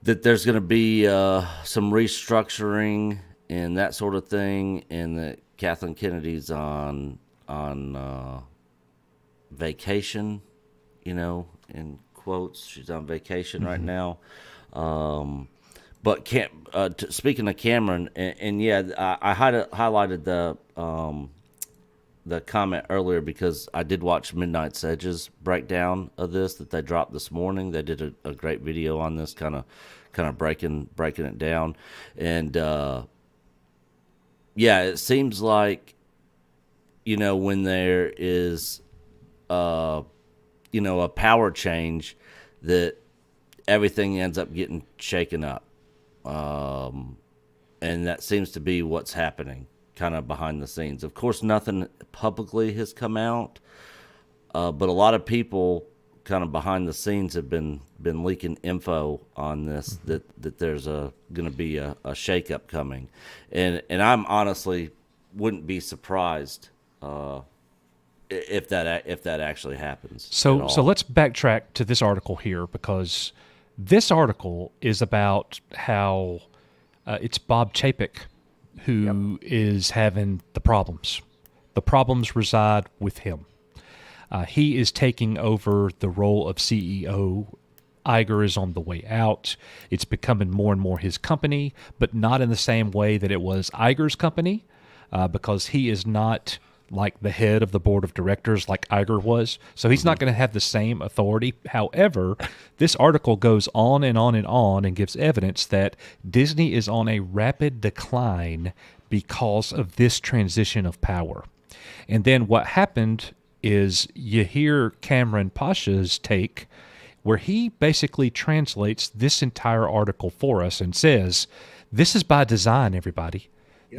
there's going to be some restructuring and that sort of thing, and that Kathleen Kennedy's on vacation, in quotes. She's on vacation right now. But speaking of Cameron, and yeah, I highlighted the comment earlier because I did watch Midnight Edge's breakdown of this that they dropped this morning. They did a great video on this, kind of breaking it down, and yeah, it seems like when there is a power change, that everything ends up getting shaken up. And that seems to be what's happening kind of behind the scenes. Of course, nothing publicly has come out, but a lot of people kind of behind the scenes have been leaking info on this, that there's going to be a shakeup coming. And I'm honestly wouldn't be surprised if that actually happens. So let's backtrack to this article here, because this article is about how it's Bob Chapek who is having the problems. The problems reside with him. He is taking over the role of CEO. Iger is on the way out. It's becoming more and more his company, but not in the same way that it was Iger's company, because he is not like the head of the board of directors like Iger was. So he's not going to have the same authority. However, this article goes on and on and on and gives evidence that Disney is on a rapid decline because of this transition of power. And then what happened is you hear Cameron Pasha's take, where he basically translates this entire article for us and says, this is by design, everybody. Yep.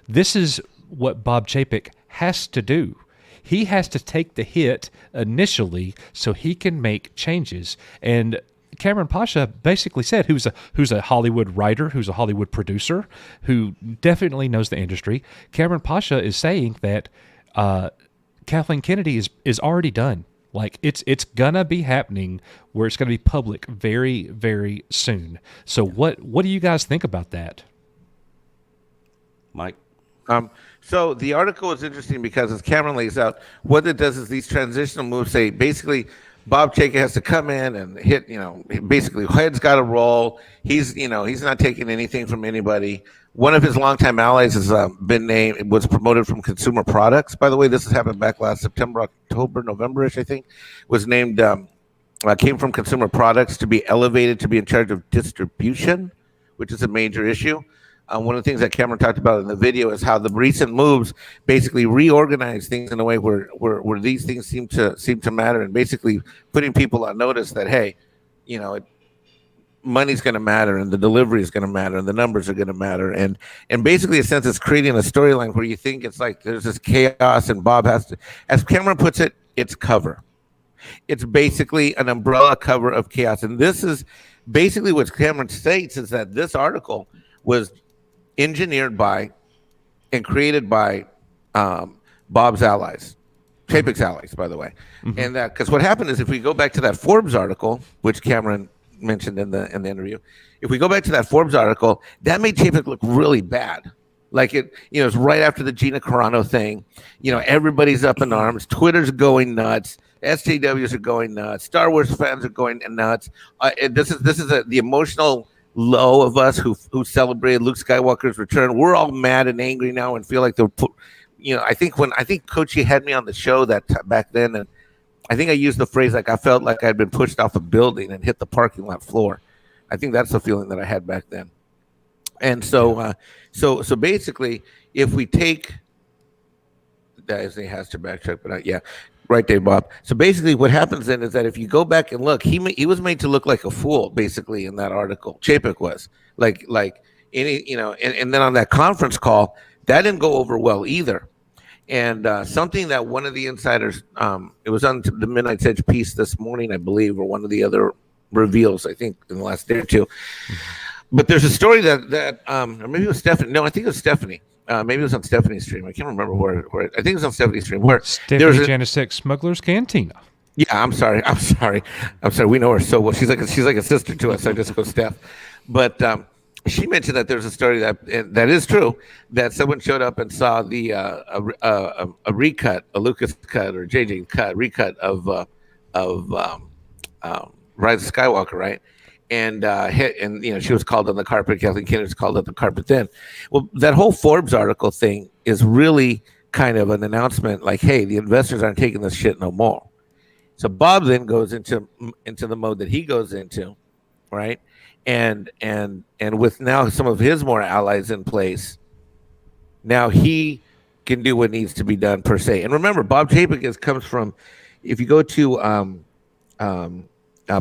This is what Bob Chapek has to do. He has to take the hit initially so he can make changes. And Cameron Pasha basically said, who's a Hollywood writer, who's a Hollywood producer, who definitely knows the industry. Cameron Pasha is saying that Kathleen Kennedy is already done. Like it's gonna be happening, where it's gonna be public very, very soon. So what do you guys think about that, Mike? So the article is interesting because, as Cameron lays out, what it does is these transitional moves say basically Bob Chapek has to come in and hit, basically head's got to roll. He's not taking anything from anybody. One of his longtime allies has was promoted from consumer products. By the way, this has happened back last September, October, November-ish, I think. Was named, came from consumer products to be elevated to be in charge of distribution, which is a major issue. One of the things that Cameron talked about in the video is how the recent moves basically reorganize things in a way where these things seem to matter, and basically putting people on notice that, hey, money's going to matter, and the delivery is going to matter, and the numbers are going to matter, and basically, in a sense, it's creating a storyline where you think it's like there's this chaos, and Bob has to, as Cameron puts it, it's cover. It's basically an umbrella cover of chaos, and this is basically what Cameron states, is that this article was engineered by and created by Bob's allies, Chapek's allies, by the way. Mm-hmm. And because what happened is, if we go back to that Forbes article, which Cameron mentioned in the interview, if we go back to that Forbes article, that made Chapek look really bad. Like it's right after the Gina Carano thing. Everybody's up in arms. Twitter's going nuts. SJWs are going nuts. Star Wars fans are going nuts. This is the emotional low of us who celebrated Luke Skywalker's return. We're all mad and angry now and feel like they're put. I think Coachy had me on the show back then, and I think I used the phrase like I felt like I'd been pushed off a building and hit the parking lot floor. I think that's the feeling that I had back then. And so basically, if we take that, he has to backtrack, but yeah, right there, Bob. So basically, what happens then is that if you go back and look, he was made to look like a fool, basically, in that article. Chapek was like any, and then on that conference call, that didn't go over well either. And something that one of the insiders, it was on the Midnight's Edge piece this morning, I believe, or one of the other reveals, I think, in the last day or two. But there's a story that or maybe it was Stephanie. No, I think it was Stephanie. Maybe it was on Stephanie's stream. I can't remember where I think it was on Stephanie's stream. Where Stephanie Janicek Smuggler's Cantina. Yeah, I'm sorry. We know her so well. She's like a sister to us. I just go Steph. But she mentioned that there's a story that is true, that someone showed up and saw the a recut, a Lucas cut or JJ cut, recut of Rise of Skywalker, right? And she was called on the carpet. Kathleen Kennedy was called on the carpet then. Well, that whole Forbes article thing is really kind of an announcement, like, hey, the investors aren't taking this shit no more. So Bob then goes into the mode that he goes into, right? And with now some of his more allies in place, now he can do what needs to be done per se. And remember, Bob Chapek comes from, if you go to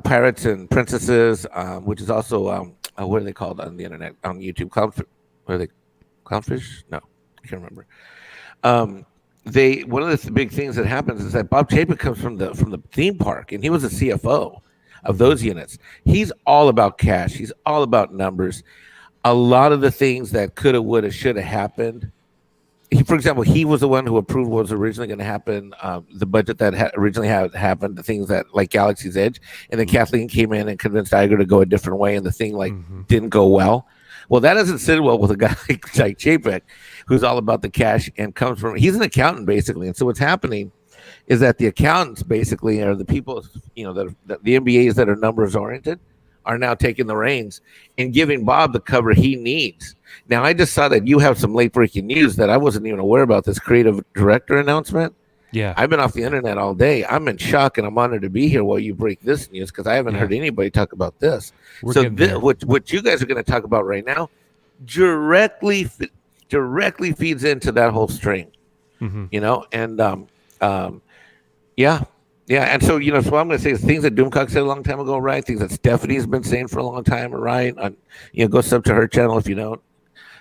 Pirates and Princesses, which is also what are they called on the internet, on YouTube? Clownfish? No, I can't remember. One of the big things that happens is that Bob Chapek comes from the theme park, and he was a CFO of those units. He's all about cash. He's all about numbers. A lot of the things that coulda, woulda, shoulda happened. For example, he was the one who approved what was originally going to happen, the budget that originally had happened, the things that like Galaxy's Edge, and then Kathleen came in and convinced Iger to go a different way, and the thing didn't go well. Well, that doesn't sit well with a guy like Chapek, who's all about the cash and comes from. He's an accountant basically, and so what's happening is that the accountants basically are the people, the MBAs that are numbers oriented, are now taking the reins and giving Bob the cover he needs. Now, I just saw that you have some late breaking news that I wasn't even aware about, this creative director announcement. Yeah. I've been off the internet all day. I'm in shock, and I'm honored to be here while you break this news, because I haven't heard anybody talk about this. So what you guys are going to talk about right now directly feeds into that whole string, and yeah, and so so what I'm going to say is things that Doomcock said a long time ago, right? Things that Stephanie's been saying for a long time, right? Go sub to her channel if you don't.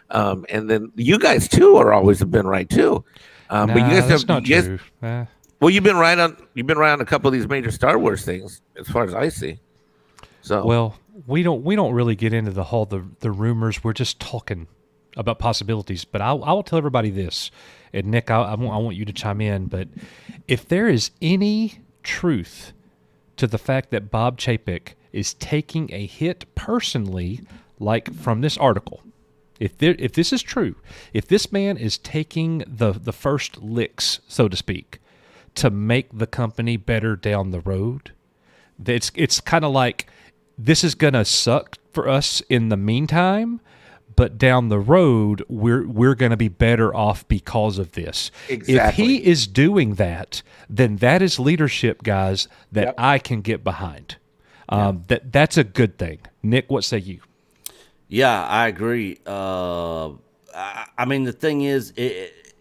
And then you guys too are always have been right too. But you guys that's not true. Well, you've been right on a couple of these major Star Wars things, as far as I see. So well, we don't really get into the rumors. We're just talking about possibilities. But I will tell everybody this, and Nick, I want you to chime in. But if there is any truth to the fact that Bob Chapek is taking a hit personally, like from this article, if this is true, if this man is taking the first licks, so to speak, to make the company better down the road, it's kind of like, this is gonna suck for us in the meantime, but down the road we're going to be better off because of this. Exactly. If he is doing that, then that is leadership, guys, that I can get behind. That's a good thing. Nick, what say you? Yeah, I agree. I mean, the thing is,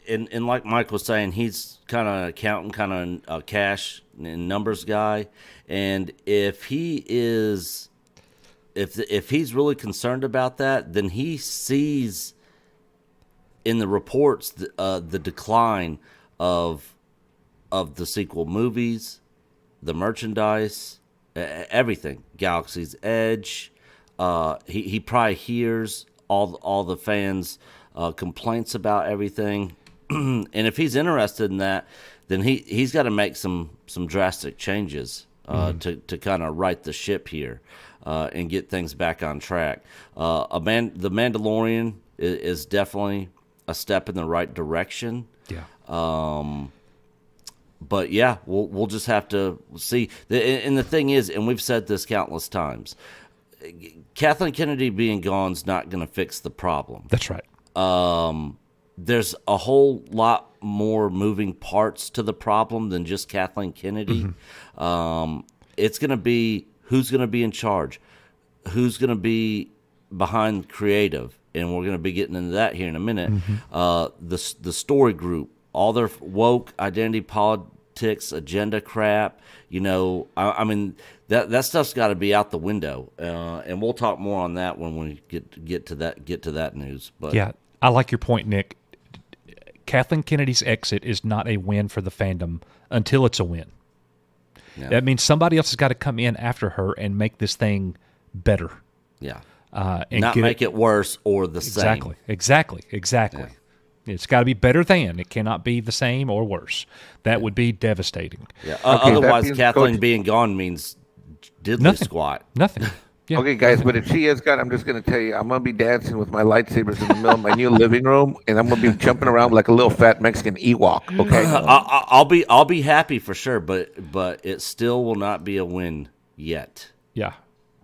and like Mike was saying, he's kind of an accountant, kind of a cash and numbers guy, and if he is. If he's really concerned about that, then he sees in the reports the decline of the sequel movies, the merchandise, everything. Galaxy's Edge. He probably hears all the fans' complaints about everything, and if he's interested in that, then he's got to make some drastic changes to kind of right the ship here. And get things back on track. The Mandalorian is definitely a step in the right direction. Yeah. But yeah, we'll just have to see. And the thing is, and we've said this countless times, Kathleen Kennedy being gone's not going to fix the problem. That's right. There's a whole lot more moving parts to the problem than just Kathleen Kennedy. It's going to be who's going to be in charge, who's going to be behind creative, and we're going to be getting into that here in a minute. The story group, all their woke identity politics agenda crap. I mean that stuff's got to be out the window, and we'll talk more on that when we get to that news. But yeah, I like your point, Nick. Kathleen Kennedy's exit is not a win for the fandom until it's a win. Yeah. That means somebody else has got to come in after her and make this thing better. Yeah. And not make it worse or the same. Exactly. Yeah. It's got to be better than. It cannot be the same or worse. That would be devastating. Yeah. Otherwise, Kathleen being gone means diddly squat. Nothing. Yeah. Okay, guys, but if she is gone, I'm just going to tell you, I'm going to be dancing with my lightsabers in the middle of my new living room, and I'm going to be jumping around like a little fat Mexican Ewok. Okay, I'll be happy for sure, but it still will not be a win yet. Yeah,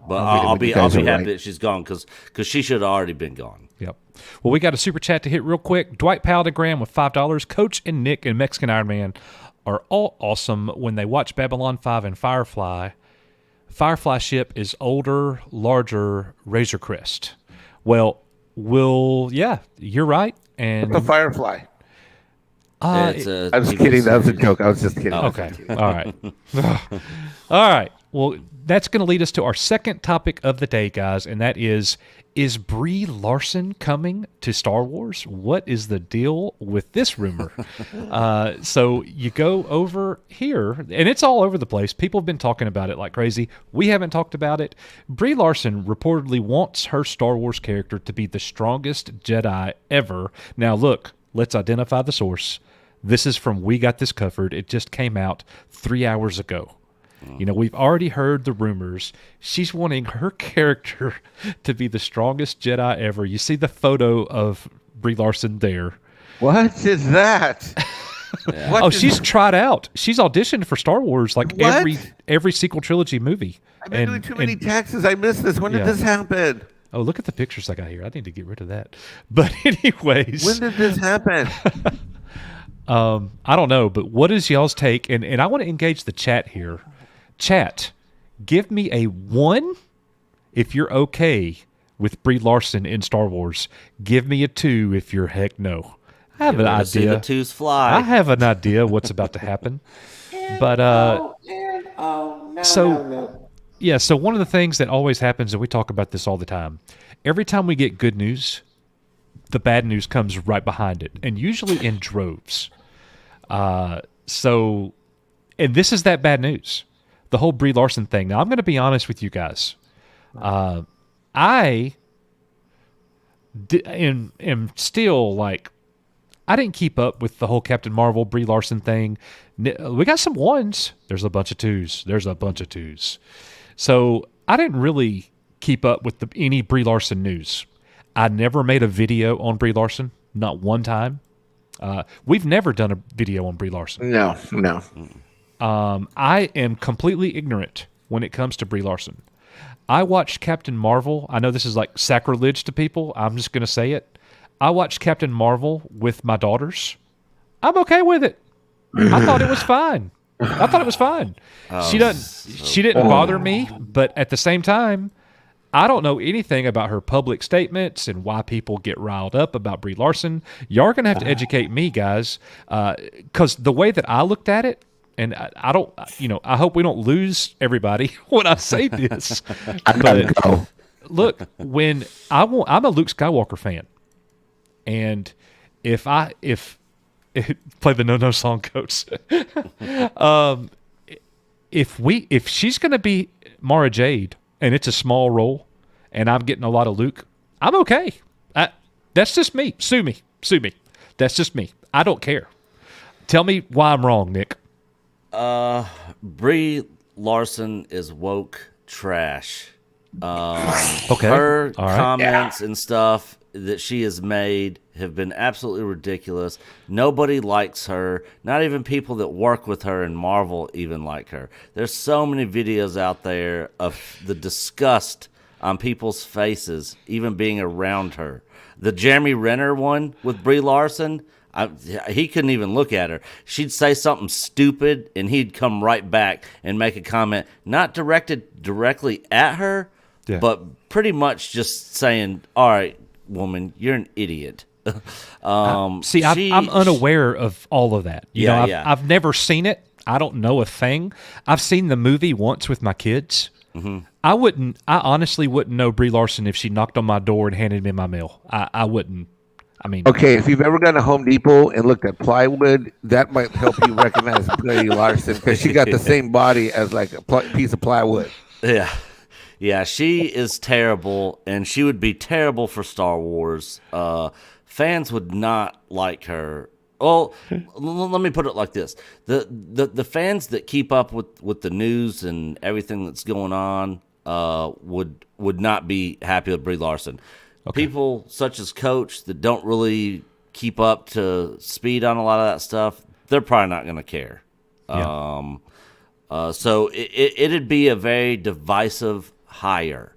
but I'll be happy that she's gone because she should have already been gone. Yep. Well, we got a super chat to hit real quick. Dwight Paldigram with $5. Coach and Nick and Mexican Iron Man are all awesome when they watch Babylon 5 and Firefly. Firefly ship is older, larger, Razor Crest. Well, yeah, you're right. And what's a Firefly? I was kidding. That was a joke. I was just kidding. Okay. All right. All right. Well, that's going to lead us to our second topic of the day, guys, and that is Brie Larson coming to Star Wars? What is the deal with this rumor? So you go over here, and it's all over the place. People have been talking about it like crazy. We haven't talked about it. Brie Larson reportedly wants her Star Wars character to be the strongest Jedi ever. Now, look, let's identify the source. This is from We Got This Covered. It just came out 3 hours ago. We've already heard the rumors. She's wanting her character to be the strongest Jedi ever. You see the photo of Brie Larson there. What is that? Yeah. She's tried out. She's auditioned for Star Wars like every sequel trilogy movie. I've been doing too many taxes. I missed this. When did this happen? Oh, look at the pictures I got here. I need to get rid of that. But anyways. When did this happen? I don't know, but what is y'all's take? And I want to engage the chat here. Chat, give me a 1 if you're okay with Brie Larson in Star Wars. Give me a 2 if you're heck no. I have an idea. See the 2s fly. I have an idea what's about to happen. But so one of the things that always happens, and we talk about this all the time, every time we get good news, the bad news comes right behind it, and usually in droves. And this is that bad news. The whole Brie Larson thing. Now, I'm going to be honest with you guys. I am still like, I didn't keep up with the whole Captain Marvel, Brie Larson thing. We got some 1s. There's a bunch of 2s. There's a bunch of 2s. So I didn't really keep up with any Brie Larson news. I never made a video on Brie Larson, not one time. We've never done a video on Brie Larson. No. I am completely ignorant when it comes to Brie Larson. I watched Captain Marvel. I know this is like sacrilege to people. I'm just going to say it. I watched Captain Marvel with my daughters. I'm okay with it. I thought it was fine. She didn't bother me, but at the same time, I don't know anything about her public statements and why people get riled up about Brie Larson. Y'all are going to have to educate me, guys, because the way that I looked at it, and I don't, I hope we don't lose everybody when I say this. But look, I'm a Luke Skywalker fan, and if play the No song, Coach. If she's going to be Mara Jade and it's a small role, and I'm getting a lot of Luke, I'm okay. That's just me. Sue me. That's just me. I don't care. Tell me why I'm wrong, Nick. Brie Larson is woke trash. Okay. Her comments and stuff that she has made have been absolutely ridiculous. Nobody likes her. Not even people that work with her in Marvel even like her. There's so many videos out there of the disgust on people's faces, even being around her. The Jeremy Renner one with Brie Larson, he couldn't even look at her. She'd say something stupid, and he'd come right back and make a comment, not directed directly at her, but pretty much just saying, all right, woman, you're an idiot. I'm unaware of all of that. You know, I've never seen it. I don't know a thing. I've seen the movie once with my kids. Mm-hmm. I honestly wouldn't know Brie Larson if she knocked on my door and handed me my mail. I wouldn't. I mean, okay, if you've ever gone to Home Depot and looked at plywood, that might help you recognize Brie Larson, because she got the same body as like a piece of plywood. Yeah, she is terrible, and she would be terrible for Star Wars. Fans would not like her. Well, let me put it like this: the fans that keep up with the news and everything that's going on would not be happy with Brie Larson. Okay. People such as Coach that don't really keep up to speed on a lot of that stuff, they're probably not going to care. Yeah. So it'd be a very divisive hire.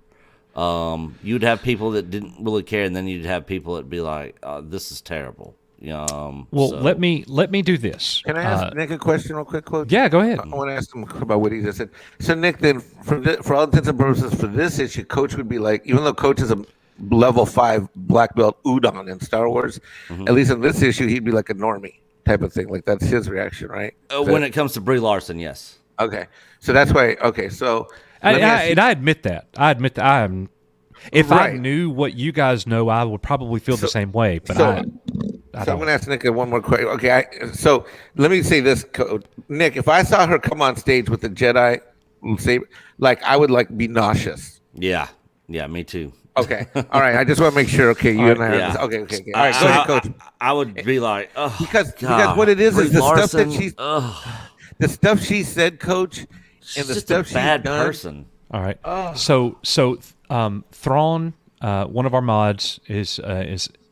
You'd have people that didn't really care, and then you'd have people that'd be like, "This is terrible." Let me do this. Can I ask Nick a question real quick, Coach? Yeah, go ahead. I want to ask him about what he just said. So, Nick, then for all intents and purposes, for this issue, Coach would be like, even though Coach is a level 5 black belt udon in Star Wars, at least in this issue, he'd be like a normie type of thing. Like, that's his reaction, right? When it comes to Brie Larson, yes. Okay, so that's why. Okay, so I admit that. If I knew what you guys know, I would probably feel the same way. But I'm going to ask Nick one more question. Okay, so let me say this, Nick. If I saw her come on stage with the Jedi saber, like, I would like be nauseous. Yeah, me too. Okay, all right. I just want to make sure. Okay, you and I. Okay. All right, go ahead, Coach. I would be like, oh, because what it is the stuff that she's, the stuff she said, Coach, and the stuff she's bad done. Person. All right. So Thrawn, one of our mods is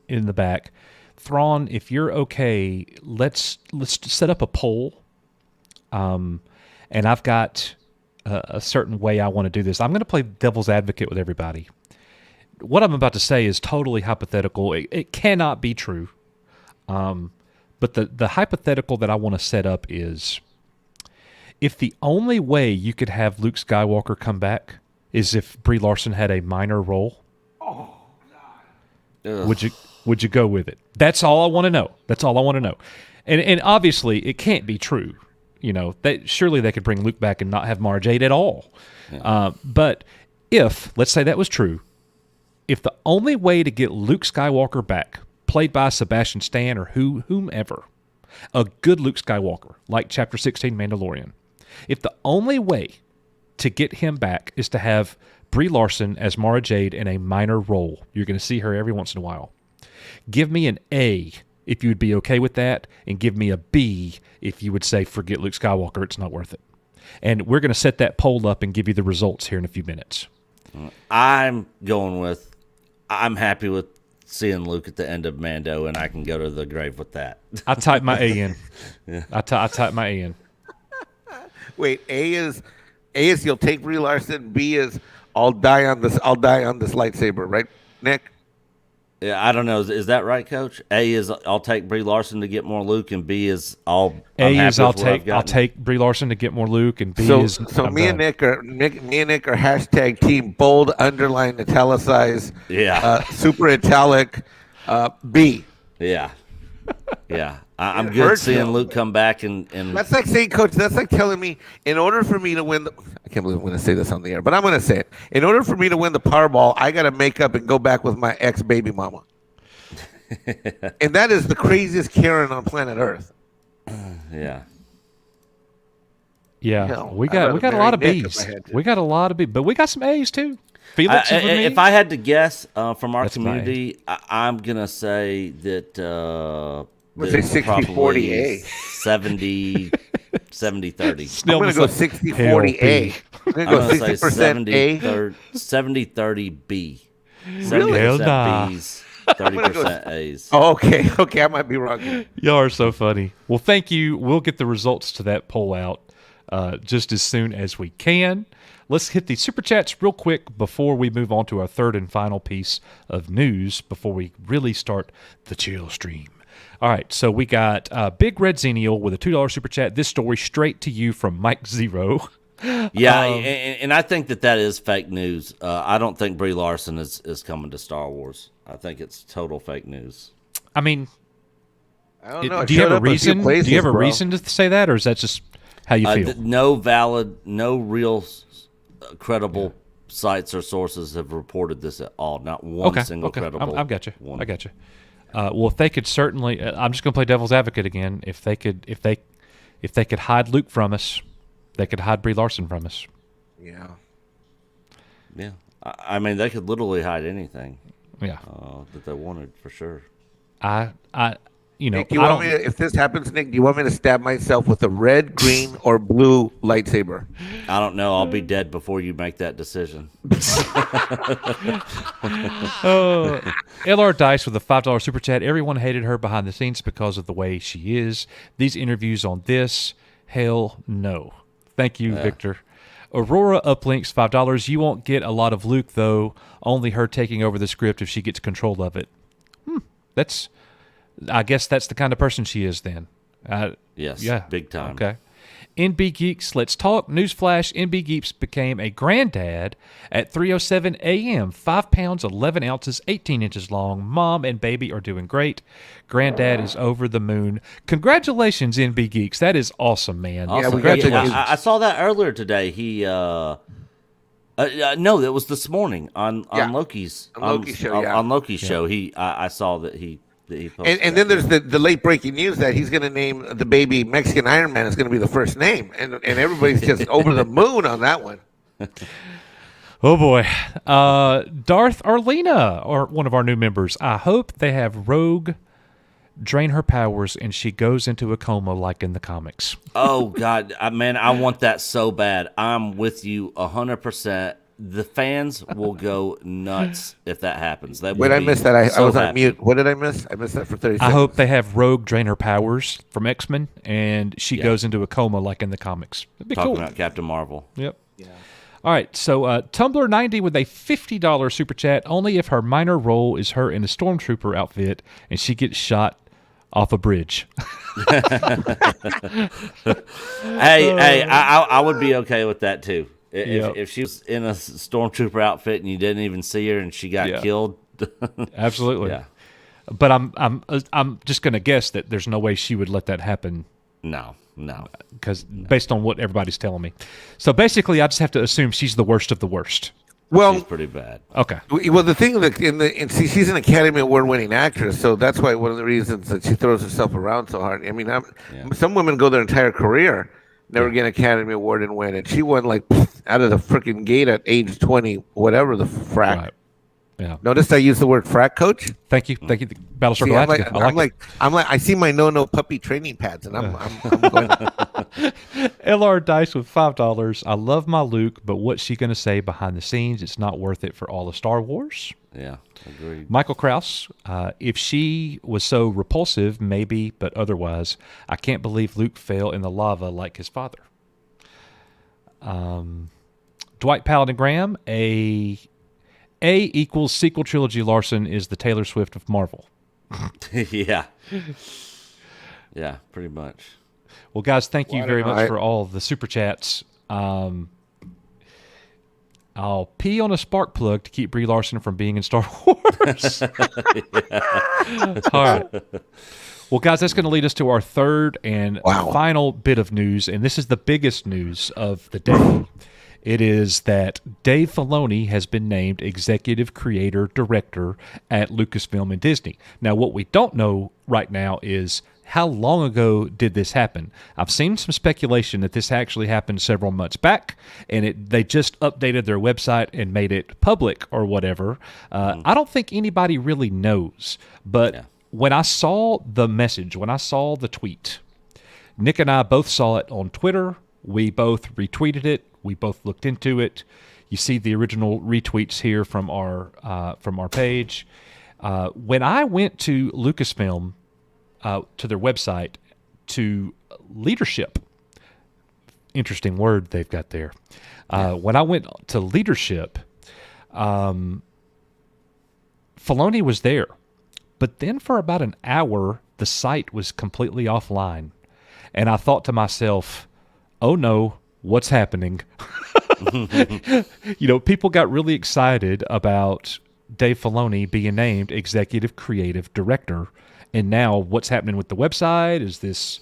in the back. Thrawn, if you're okay, let's set up a poll. And I've got a certain way I want to do this. I'm going to play devil's advocate with everybody. What I'm about to say is totally hypothetical. It cannot be true. But the hypothetical that I want to set up is, if the only way you could have Luke Skywalker come back is if Brie Larson had a minor role, would you go with it? That's all I want to know. That's all I want to know. And obviously it can't be true. You know, surely they could bring Luke back and not have Mara Jade at all. Yeah. But if, let's say that was true, if the only way to get Luke Skywalker back, played by Sebastian Stan or whomever, a good Luke Skywalker, like Chapter 16 Mandalorian, if the only way to get him back is to have Brie Larson as Mara Jade in a minor role, you're going to see her every once in a while, give me an A if you would be okay with that, and give me a B if you would say, forget Luke Skywalker, it's not worth it. And we're going to set that poll up and give you the results here in a few minutes. I'm happy with seeing Luke at the end of Mando, and I can go to the grave with that. I type my A in. Yeah. I type my A in. Wait, A is you'll take Brie Larson. B is I'll die on this lightsaber, right, Nick? Yeah, I don't know. Is that right, Coach? A is I'll take Brie Larson to get more Luke, and B is I'll take Brie Larson to get more Luke, and B is me and Nick are hashtag team bold, underline, italicized, super italic, B. Yeah. I'm good seeing Luke come back and that's like saying, Coach, that's like telling me, in order for me to win I can't believe I'm going to say this on the air, but I'm going to say it. In order for me to win the Powerball, I got to make up and go back with my ex-baby mama. And that is the craziest Karen on planet Earth. Yeah. Yeah, we got a lot of B's. We got a lot of B's, but we got some A's too. Felix is with me. If I had to guess from our community, I'm going to say that let's say 60-40 A. 70-30. I'm going to go 60-40 A. I'm going to go 60% A. 70-30 B. Really? 70% B's, 30% A's. Oh, okay, I might be wrong. Y'all are so funny. Well, thank you. We'll get the results to that poll out. just as soon as we can. Let's hit the super chats real quick before we move on to our third and final piece of news before we really start the chill stream. All right, so we got Big Red Xenial with a $2 super chat. This story straight to you from Mike Zero. Yeah, and I think that is fake news. I don't think Brie Larson is coming to Star Wars. I think it's total fake news. I mean, I don't know. do you have a reason? Do you have a reason to say that, or is that just how you feel? No valid, no real credible sites or sources have reported this at all. Not one single credible. I've got you. One. I got you. Well, if they could certainly, I'm just going to play devil's advocate again. If they could hide Luke from us, they could hide Brie Larson from us. Yeah. Yeah. I mean, they could literally hide anything. Yeah. That they wanted for sure. Nick, if this happens, Nick, do you want me to stab myself with a red, green, or blue lightsaber? I don't know. I'll be dead before you make that decision. LR Dice with a $5 super chat. Everyone hated her behind the scenes because of the way she is. These interviews on this, hell no. Thank you, Victor. Aurora uplinks $5. You won't get a lot of Luke, though. Only her taking over the script if she gets control of it. I guess that's the kind of person she is then. Yes, yeah, big time. Okay. NB Geeks, let's talk. Newsflash, NB Geeks became a granddad at 3:07 a.m. 5 pounds, 11 ounces, 18 inches long. Mom and baby are doing great. Granddad is over the moon. Congratulations, NB Geeks. That is awesome, man. Awesome. Congratulations. I saw that earlier today. He, no, that was this morning on Loki's. On Loki's show, On Loki's show. I saw that he and then there's the late breaking news that he's going to name the baby Mexican Iron Man is going to be the first name, and everybody's just over the moon on that one. Oh boy, Darth Arlena, or one of our new members. I hope they have Rogue drain her powers and she goes into a coma like in the comics. Oh God, man, I want that so bad. I'm with you 100%. The fans will go nuts if that happens. Wait, I missed that. I was on mute. What did I miss? I missed that for 30 seconds. I hope they have Rogue drain her powers from X-Men, and she goes into a coma like in the comics. That'd be Talking cool. about Captain Marvel. Yep. Yeah. All right, so Tumblr90 with a $50 super chat. Only if her minor role is her in a stormtrooper outfit and she gets shot off a bridge. Hey, I would be okay with that too. If she was in a stormtrooper outfit and you didn't even see her and she got killed, absolutely. Yeah. But I'm just gonna guess that there's no way she would let that happen. No, because based on what everybody's telling me, so basically I just have to assume she's the worst of the worst. Well, she's pretty bad. Okay. Well, the thing that she's an Academy Award-winning actress, so that's why one of the reasons that she throws herself around so hard. I mean, some women go their entire career. Never get an Academy Award and win. And she won like out of the freaking gate at age 20, whatever the frack. Right. Yeah. Notice I use the word frack, coach. Thank you. Battlestar Galactica. I'm like, I see my no puppy training pads, and I'm going. LR Dice with $5. I love my Luke, but what's she gonna say behind the scenes? It's not worth it for all of Star Wars. Yeah, agreed. Michael Krause, if she was so repulsive, maybe, but otherwise, I can't believe Luke fell in the lava like his father. Dwight Paladin Graham, A equals sequel trilogy Larson is the Taylor Swift of Marvel. Yeah, pretty much. Well, guys, thank you very much for all the super chats. I'll pee on a spark plug to keep Brie Larson from being in Star Wars. All right. Well, guys, that's going to lead us to our third and final bit of news, and this is the biggest news of the day. It is that Dave Filoni has been named executive creator director at LucasFilm and Disney. Now, what we don't know right now is how long ago did this happen? I've seen some speculation that this actually happened several months back, and they just updated their website and made it public or whatever. I don't think anybody really knows, but when I saw the message, when I saw the tweet, Nick and I both saw it on Twitter. We both retweeted it. We both looked into it. You see the original retweets here from our page. When I went to LucasFilm, to their website, to leadership interesting word they've got there. When I went to leadership, Filoni was there. But then for about an hour, the site was completely offline. And I thought to myself, oh no, what's happening? People got really excited about Dave Filoni being named Executive Creative Director. And now what's happening with the website? Is this,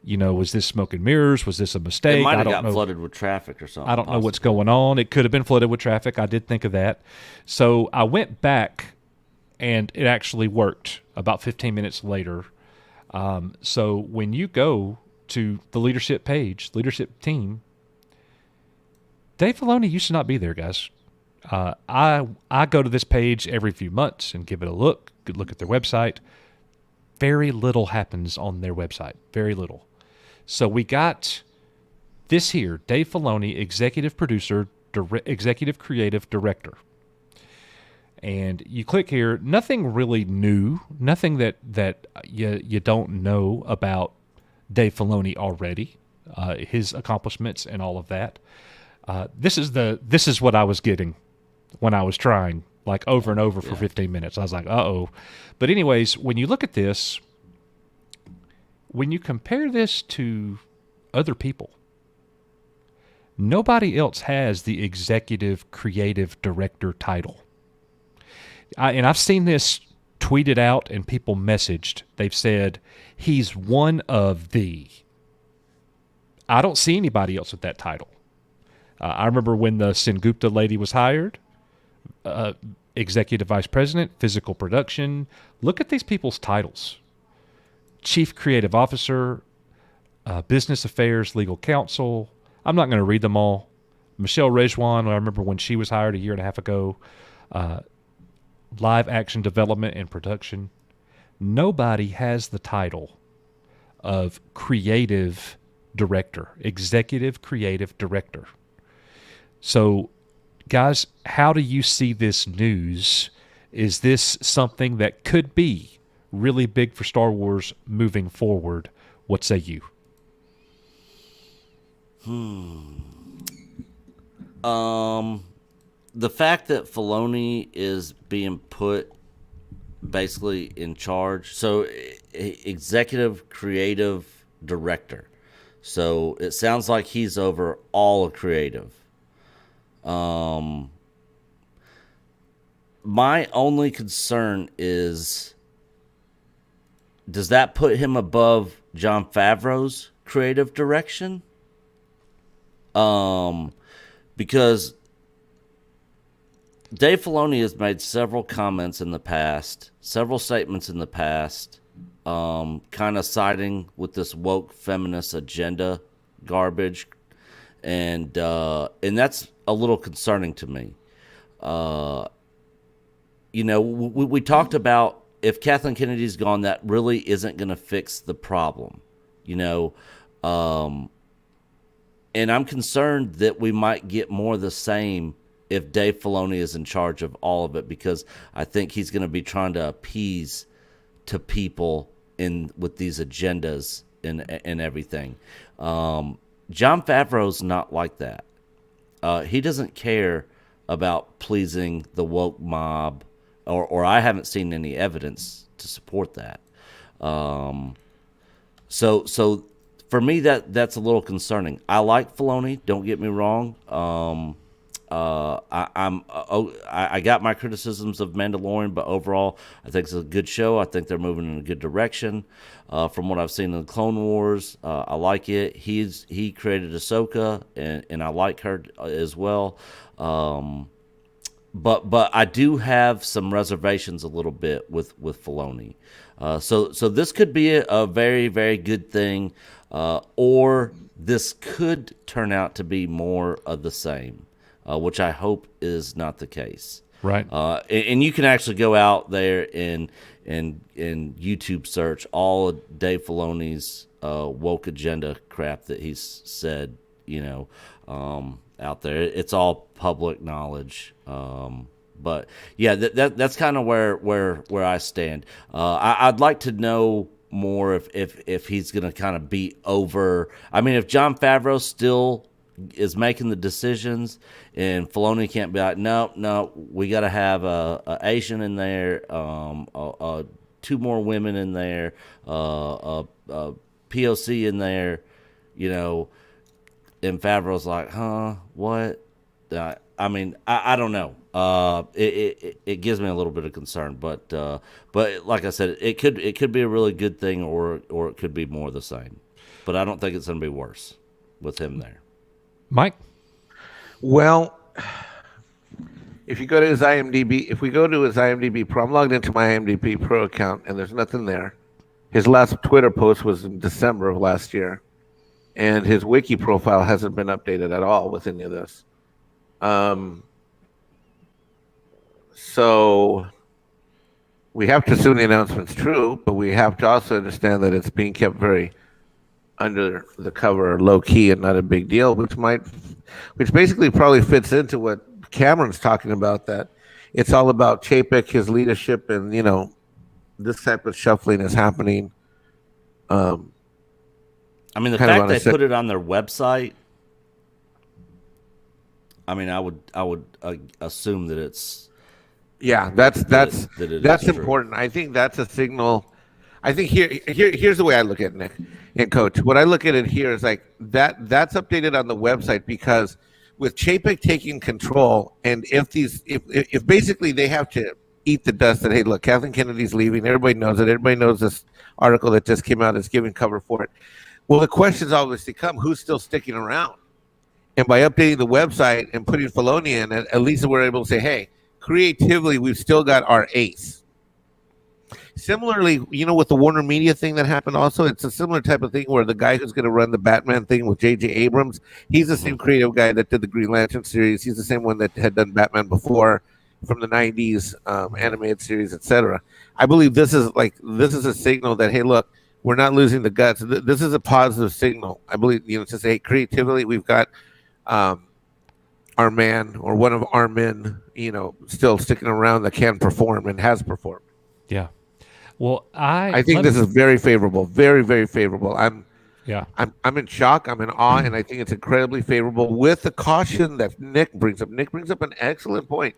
was this smoke and mirrors? Was this a mistake? It might I have don't got know. flooded with traffic or something. I don't know what's going on. It could have been flooded with traffic. I did think of that. So I went back, and it actually worked about 15 minutes later. So when you go to the leadership page, leadership team, Dave Filoni used to not be there, guys. I go to this page every few months and give it a look, good look at their website. Very little happens on their website. Very little. So we got this here, Dave Filoni, executive producer, executive creative director. And you click here, nothing really new, nothing that you don't know about Dave Filoni already, his accomplishments and all of that. This is what I was getting when I was trying, like over and over for 15 minutes. I was like, uh-oh. But anyways, when you look at this, when you compare this to other people, nobody else has the executive creative director title. And I've seen this tweeted out and people messaged. They've said, he's one of the. I don't see anybody else with that title. I remember when the Sengupta lady was hired, executive vice president, physical production. Look at these people's titles. Chief creative officer, business affairs, legal counsel. I'm not going to read them all. Michelle Rejwan, I remember when she was hired a year and a half ago, live action development and production. Nobody has the title of creative director, executive creative director. So, guys, how do you see this news? Is this something that could be really big for Star Wars moving forward? What say you? The fact that Filoni is being put basically in charge, so executive creative director. So it sounds like he's over all of creative. My only concern is, does that put him above Jon Favreau's creative direction? Because Dave Filoni has made several comments in the past, several statements in the past, kind of siding with this woke feminist agenda garbage, and that's a little concerning to me. We talked about, if Kathleen Kennedy's gone, that really isn't going to fix the problem, and I'm concerned that we might get more of the same if Dave Filoni is in charge of all of it, because I think he's going to be trying to appease to people with these agendas and everything. Jon Favreau's not like that. He doesn't care about pleasing the woke mob, or I haven't seen any evidence to support that. So for me, that's a little concerning. I like Filoni, don't get me wrong. I got my criticisms of Mandalorian, but overall, I think it's a good show. I think they're moving in a good direction. From what I've seen in the Clone Wars, I like it. He created Ahsoka, and I like her as well. But I do have some reservations a little bit with Filoni. So this could be a very, very good thing, or this could turn out to be more of the same. Which I hope is not the case. Right. And you can actually go out there and YouTube search all of Dave Filoni's woke agenda crap that he's said, out there. It's all public knowledge. But yeah, that's kind of where I stand. I'd like to know more if he's going to kind of be over. I mean, if Jon Favreau still is making the decisions and Filoni can't be like, no, we got to have a Asian in there, 2 more women in there, a POC in there, and Favreau's like, what? I mean, I don't know. It gives me a little bit of concern, but like I said, it could be a really good thing, or it could be more of the same. But I don't think it's going to be worse with him there. Mike? Well, if you go to his IMDb, if we go to his IMDb Pro, I'm logged into my IMDb Pro account, and there's nothing there. His last Twitter post was in December of last year, and his wiki profile hasn't been updated at all with any of this. So we have to assume the announcement's true, but we have to also understand that it's being kept very under the cover, low key, and not a big deal, which basically probably fits into what Cameron's talking about, that it's all about Chapek, his leadership, and this type of shuffling is happening. I mean, the fact they put it on their website, I mean, I would assume that it's that's true. important. I think that's a signal. I think here's the way I look at it, Nick and Coach. What I look at it here is like that's updated on the website, because with Chapek taking control, and if basically they have to eat the dust that, hey, look, Kathleen Kennedy's leaving, everybody knows it, everybody knows this article that just came out is giving cover for it. Well, the questions obviously come, who's still sticking around? And by updating the website and putting Filoni in, at least we're able to say, hey, creatively, we've still got our ace. Similarly, with the Warner Media thing that happened also, it's a similar type of thing where the guy who's going to run the Batman thing with J.J. Abrams, he's the same creative guy that did the Green Lantern series. He's the same one that had done Batman before from the 90s, animated series, etc. I believe this is a signal that, hey, look, we're not losing the guts. This is a positive signal. I believe, to say, hey, creatively, we've got our man, or one of our men, still sticking around that can perform and has performed. Yeah. Well, I think this is very favorable, very, very favorable. I'm in shock. I'm in awe, and I think it's incredibly favorable, with the caution that Nick brings up. Nick brings up an excellent point,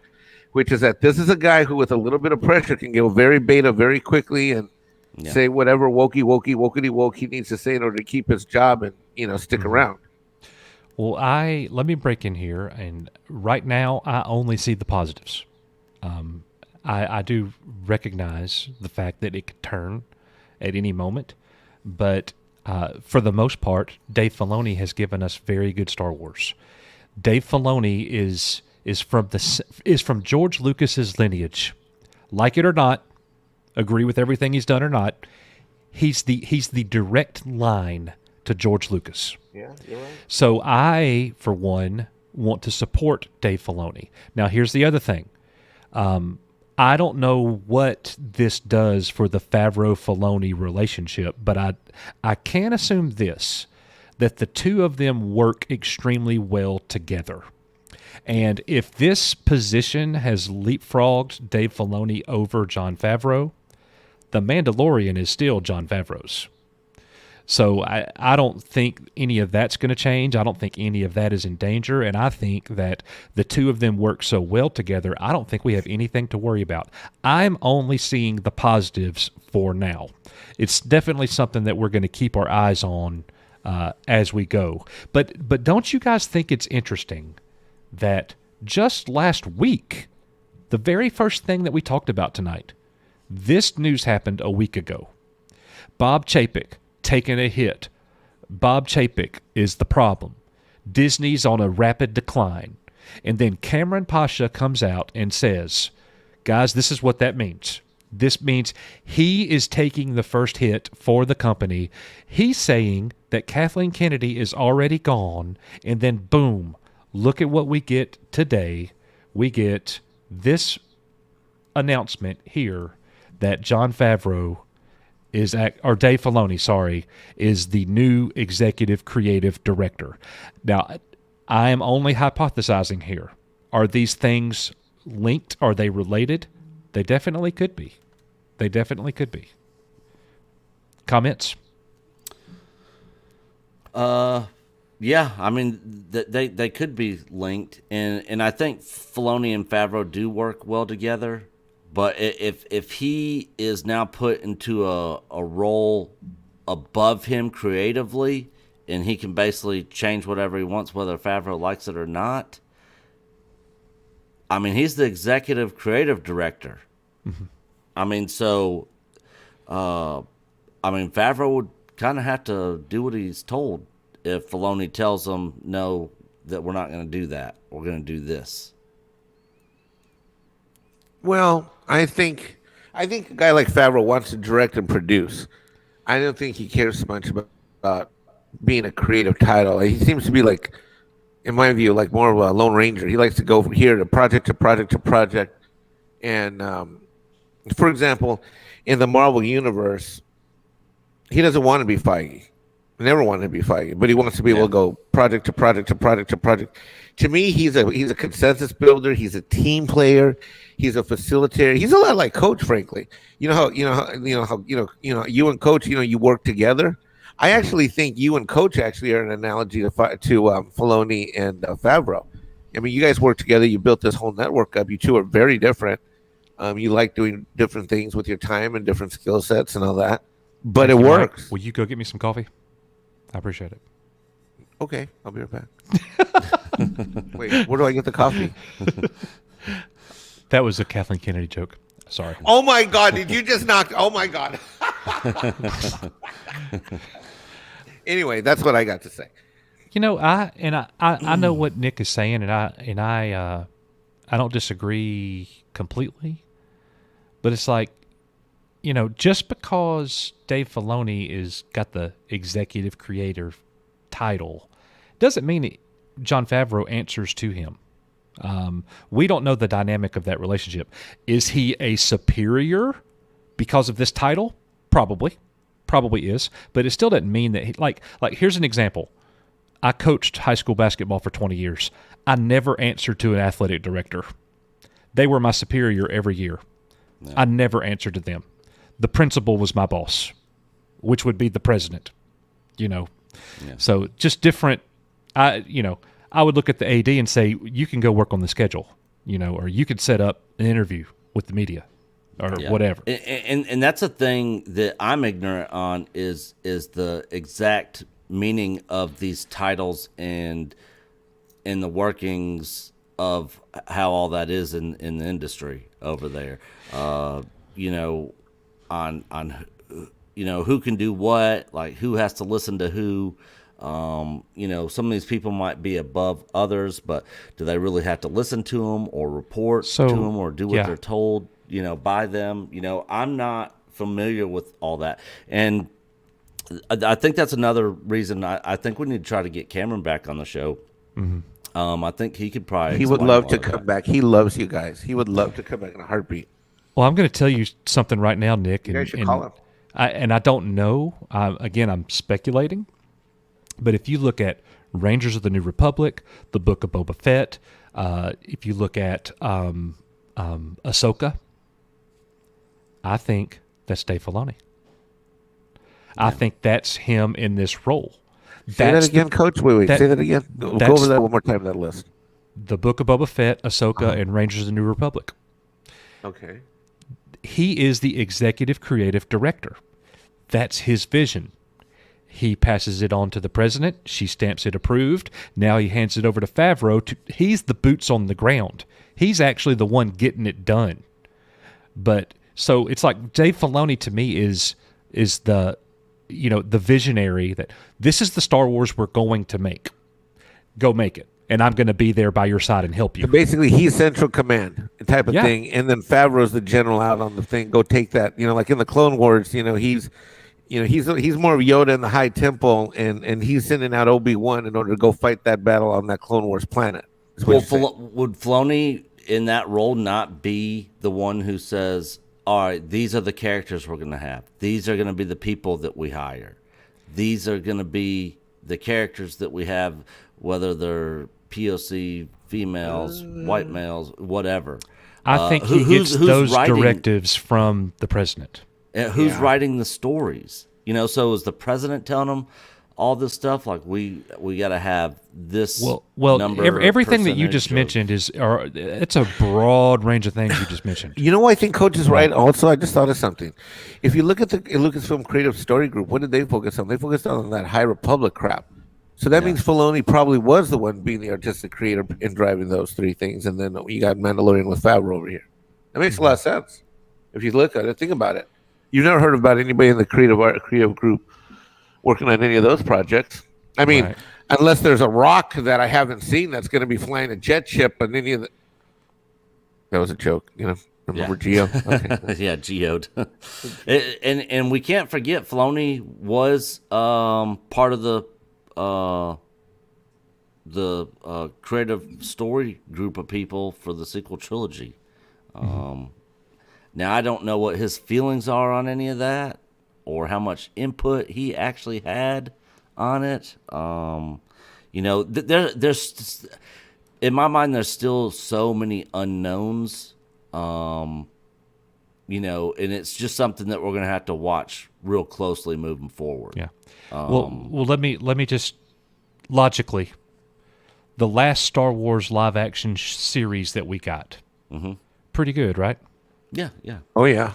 which is that this is a guy who, with a little bit of pressure, can go very beta very quickly and say whatever wokey he needs to say in order to keep his job and stick around. Well, let me break in here, and right now I only see the positives. I do recognize the fact that it could turn at any moment, but for the most part, Dave Filoni has given us very good Star Wars. Dave Filoni is from George Lucas's lineage. Like it or not, agree with everything he's done or not, he's the direct line to George Lucas. Yeah, you're right. So I, for one, want to support Dave Filoni. Now, here's the other thing. I don't know what this does for the Favreau-Filoni relationship, but I can assume this, that the two of them work extremely well together. And if this position has leapfrogged Dave Filoni over Jon Favreau, The Mandalorian is still Jon Favreau's. So I don't think any of that's going to change. I don't think any of that is in danger. And I think that the two of them work so well together, I don't think we have anything to worry about. I'm only seeing the positives for now. It's definitely something that we're going to keep our eyes on as we go. But don't you guys think it's interesting that just last week, the very first thing that we talked about tonight, this news happened a week ago. Bob Chapek taking a hit. Bob Chapek is the problem. Disney's on a rapid decline. And then Cameron Pasha comes out and says, guys, this is what that means. This means he is taking the first hit for the company. He's saying that Kathleen Kennedy is already gone. And then boom, look at what we get today. We get this announcement here that Jon Favreau or Dave Filoni, is the new executive creative director. Now, I am only hypothesizing here. Are these things linked? Are they related? They definitely could be. Comments? Yeah, I mean, they could be linked, and I think Filoni and Favreau do work well together. But if he is now put into a role above him creatively, and he can basically change whatever he wants, whether Favreau likes it or not. I mean, he's the executive creative director. Mm-hmm. I mean, so, Favreau would kind of have to do what he's told if Filoni tells him, no, that we're not going to do that. We're going to do this. Well, I think a guy like Favreau wants to direct and produce. I don't think he cares so much about being a creative title. He seems to be like, in my view, like more of a Lone Ranger. He likes to go from here to project to project to project. And for example, in the Marvel universe, he doesn't want to be Feige. Never wanted to be Feige, but he wants to be able to go project to project to project to project. To me, he's a consensus builder. He's a team player. He's a facilitator. He's a lot like Coach, frankly. You and Coach, you work together. I actually think you and Coach actually are an analogy to Filoni and Favreau. I mean, you guys work together. You built this whole network up. You two are very different. You like doing different things with your time and different skill sets and all that. But it works. Will you go get me some coffee? I appreciate it. Okay, I'll be right back. Wait, where do I get the coffee? That was a Kathleen Kennedy joke. Sorry. Oh my God! Did you just knock? Oh my God! Anyway, that's what I got to say. I know what Nick is saying, and I don't disagree completely. But it's like, just because Dave Filoni is got the executive creator title doesn't mean Jon Favreau answers to him. We don't know the dynamic of that relationship. Is he a superior because of this title? Probably is, but it still doesn't mean that he, like here's an example. I coached high school basketball for 20 years. I never answered to an athletic director. They were my superior every year. No. I never answered to them. The principal was my boss, which would be the president, Yeah. So just different. I would look at the AD and say, you can go work on the schedule, or you could set up an interview with the media or whatever. And that's a thing that I'm ignorant on is the exact meaning of these titles and in the workings of how all that is in the industry over there. On who can do what, like who has to listen to who. Some of these people might be above others, but do they really have to listen to them or report to them or do what they're told, by them? I'm not familiar with all that. And I think that's another reason I think we need to try to get Cameron back on the show. Mm-hmm. I think he could probably. He would love to come back. He loves you guys. He would love to come back in a heartbeat. Well, I'm going to tell you something right now, Nick. You guys should call him. I don't know. Again, I'm speculating. But if you look at Rangers of the New Republic, the Book of Boba Fett, if you look at Ahsoka, I think that's Dave Filoni. I think that's him in this role. Say that again, Coach. Wait. Say that again. Go over that one more time, that list. The Book of Boba Fett, Ahsoka, and Rangers of the New Republic. Okay. He is the executive creative director. That's his vision. He passes it on to the president. She stamps it approved. Now he hands it over to Favreau. He's the boots on the ground. He's actually the one getting it done. But so it's like Dave Filoni to me is the the visionary that this is the Star Wars we're going to make. Go make it. And I'm going to be there by your side and help you. So basically, he's central command type of thing. And then Favreau's the general out on the thing. Go take that. Like in the Clone Wars, he's more of Yoda in the High Temple, and he's sending out Obi-Wan in order to go fight that battle on that Clone Wars planet. Well, would Filoni in that role not be the one who says, all right, these are the characters we're going to have. These are going to be the people that we hire. These are going to be the characters that we have, whether they're POC, females, white males, whatever. I think he gets those directives from the president. Who's writing the stories? You know, so is the president telling them all this stuff? Like we got to have this. Well, number everything that you just mentioned it's a broad range of things you just mentioned. You know, I think Coach is right. Also, I just thought of something. If you look at the Lucasfilm Creative Story Group, what did they focus on? They focused on that High Republic crap. So that means Filoni probably was the one being the artistic creator in driving those three things, and then you got Mandalorian with Favreau over here. That makes a lot of sense if you look at it. Think about it. You've never heard about anybody in the creative group working on any of those projects. I mean, unless there's a rock that I haven't seen that's going to be flying a jet ship and any of the... That was a joke, you know. Remember Geo? Okay. Yeah, Geo'd. and we can't forget Filoni was part of the creative story group of people for the sequel trilogy. Now, I don't know what his feelings are on any of that or how much input he actually had on it. You know, there's in my mind, there's still so many unknowns, you know, and it's just something that we're going to have to watch real closely moving forward. Yeah. Well, let me just logically, the last Star Wars live action series that we got, pretty good, right? Yeah, yeah. Oh, yeah.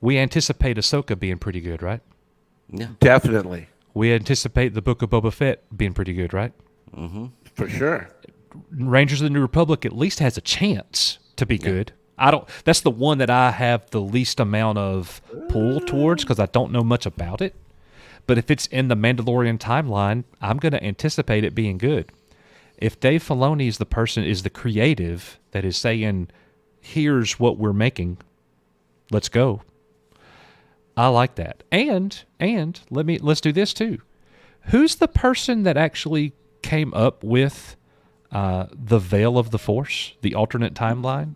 We anticipate Ahsoka being pretty good, right? Yeah. Definitely. We anticipate the Book of Boba Fett being pretty good, right? For sure. Rangers of the New Republic at least has a chance to be good. That's the one that I have the least amount of pull towards because I don't know much about it. But if it's in the Mandalorian timeline, I'm going to anticipate it being good. If Dave Filoni is the creative that is saying, here's what we're making, let's go. I like that. And let's do this too. Who's the person that actually came up with the Veil of the Force, the alternate timeline?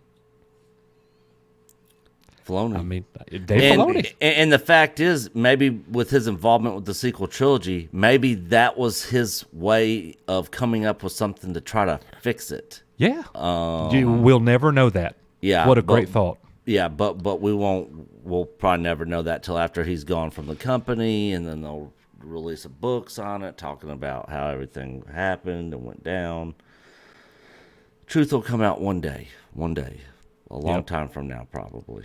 Filoni. I mean, Dave Filoni. And the fact is, maybe with his involvement with the sequel trilogy, maybe that was his way of coming up with something to try to fix it. Yeah. We'll never know that. Yeah. What a great thought. Yeah, but we'll probably never know that till after he's gone from the company, and then they'll release a books on it talking about how everything happened and went down. Truth will come out one day, a long time from now, probably.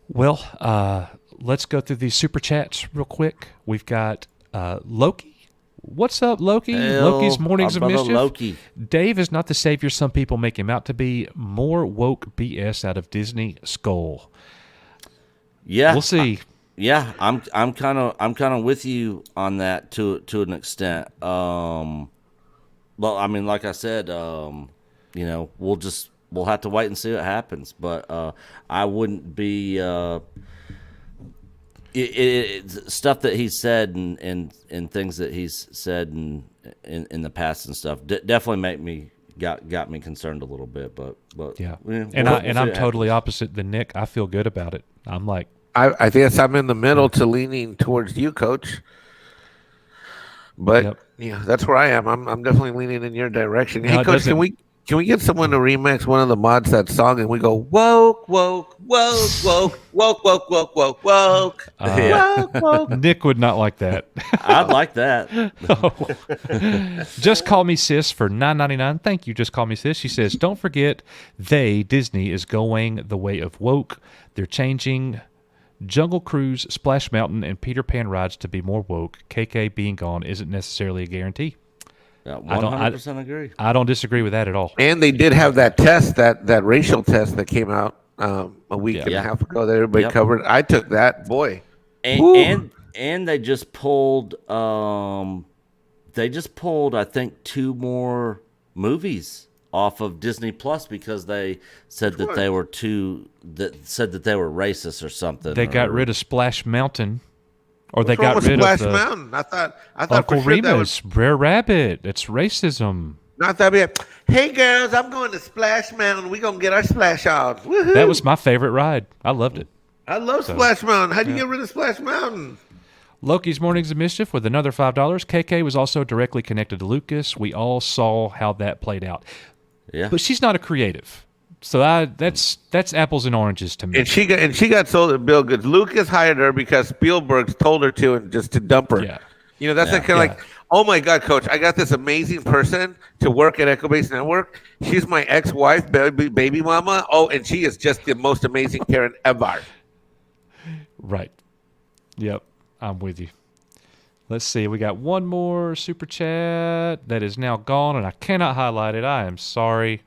Well, let's go through these super chats real quick. We've got Loki. What's up, Loki? Loki's Mornings of Mischief. Loki. Dave is not the savior some people make him out to be. More woke BS out of Disney skull. Yeah, we'll see. I'm kind of with you on that to an extent. Well, I mean, like I said, you know, we'll have to wait and see what happens. But I wouldn't be stuff that he's said and things that he's said in the past and stuff definitely got me concerned a little bit. But yeah, and I'm totally opposite than Nick. I feel good about it. I'm like, I guess I'm in the middle to leaning towards you, Coach. But yeah, that's where I am. I'm definitely leaning in your direction. Hey, Coach, can we get someone to remix one of the mods that song and we go woke, woke, woke, woke, woke, woke, woke, woke, woke, woke, woke. Nick would not like that. I'd like that. Just Call Me Sis for $9.99. Thank you, Just Call Me Sis. She says, don't forget, Disney is going the way of woke. They're changing Jungle Cruise, Splash Mountain, and Peter Pan rides to be more woke. KK being gone isn't necessarily a guarantee. Yeah, 100% agree. I don't disagree with that at all. And they did have that test, that racial test that came out a week and a half ago that everybody covered. I took that, boy. And they just pulled I think 2 more movies off of Disney Plus because they said that they were racist or something. They got rid of Splash Mountain. Or What's they got rid Splash of Mountain? I thought Uncle for sure Remus, Brer Rabbit. It's racism. Not that bad. Hey girls, I'm going to Splash Mountain. We're gonna get our splash on. Woo-hoo. That was my favorite ride. I loved it. I love Splash Mountain. How'd you get rid of Splash Mountain? Loki's Mornings of Mischief with another $5. KK was also directly connected to Lucas. We all saw how that played out. Yeah. But she's not a creative. So that's apples and oranges to me. And she got sold at Bill Goods. Lucas hired her because Spielberg told her to, and just to dump her. Yeah. You know, that's kind of like, oh my God, Coach, I got this amazing person to work at Echo Base Network. She's my ex-wife, baby mama. Oh, and she is just the most amazing parent ever. Right. Yep. I'm with you. Let's see. We got one more super chat that is now gone, and I cannot highlight it. I am sorry.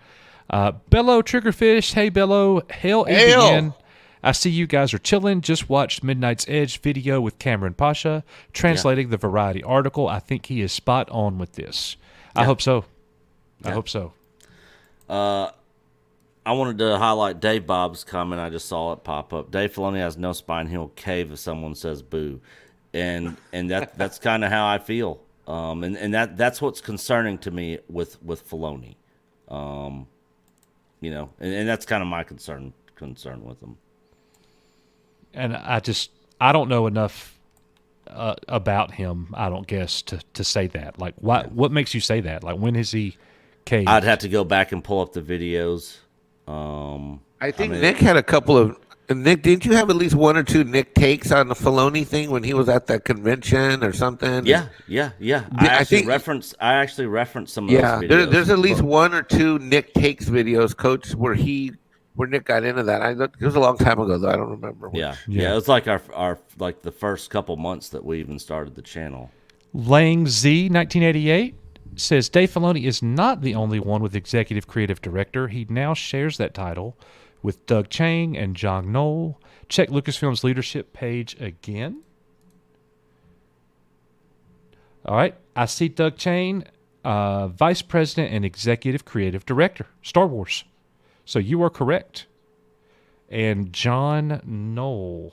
Bello Triggerfish. Hey, Bello. Hail ABN. I see you guys are chilling. Just watched Midnight's Edge video with Cameron Pasha translating the Variety article. I think he is spot on with this. I hope so. I hope so. I wanted to highlight Dave Bob's comment. I just saw it pop up. Dave Filoni has no spine. He'll cave if someone says boo. And that's kind of how I feel. And that's what's concerning to me with Filoni. You know, and that's kind of my concern with him. And I don't know enough about him, I don't guess, to say that. Like, what makes you say that? Like, when has he caved? I'd have to go back and pull up the videos. I think Nick had a couple of. Nick, didn't you have at least one or two Nick takes on the Filoni thing when he was at that convention or something? Yeah. I actually referenced some of those videos. There's at least one or two Nick takes videos, Coach, where Nick got into that. It was a long time ago, though. I don't remember. Yeah. It was like our like the first couple months that we even started the channel. Lang Z 1988 says Dave Filoni is not the only one with executive creative director. He now shares that title with Doug Chang and John Knoll. Check Lucasfilm's leadership page again. All right. I see Doug Chang, Vice President and Executive Creative Director, Star Wars. So you are correct. And John Knoll,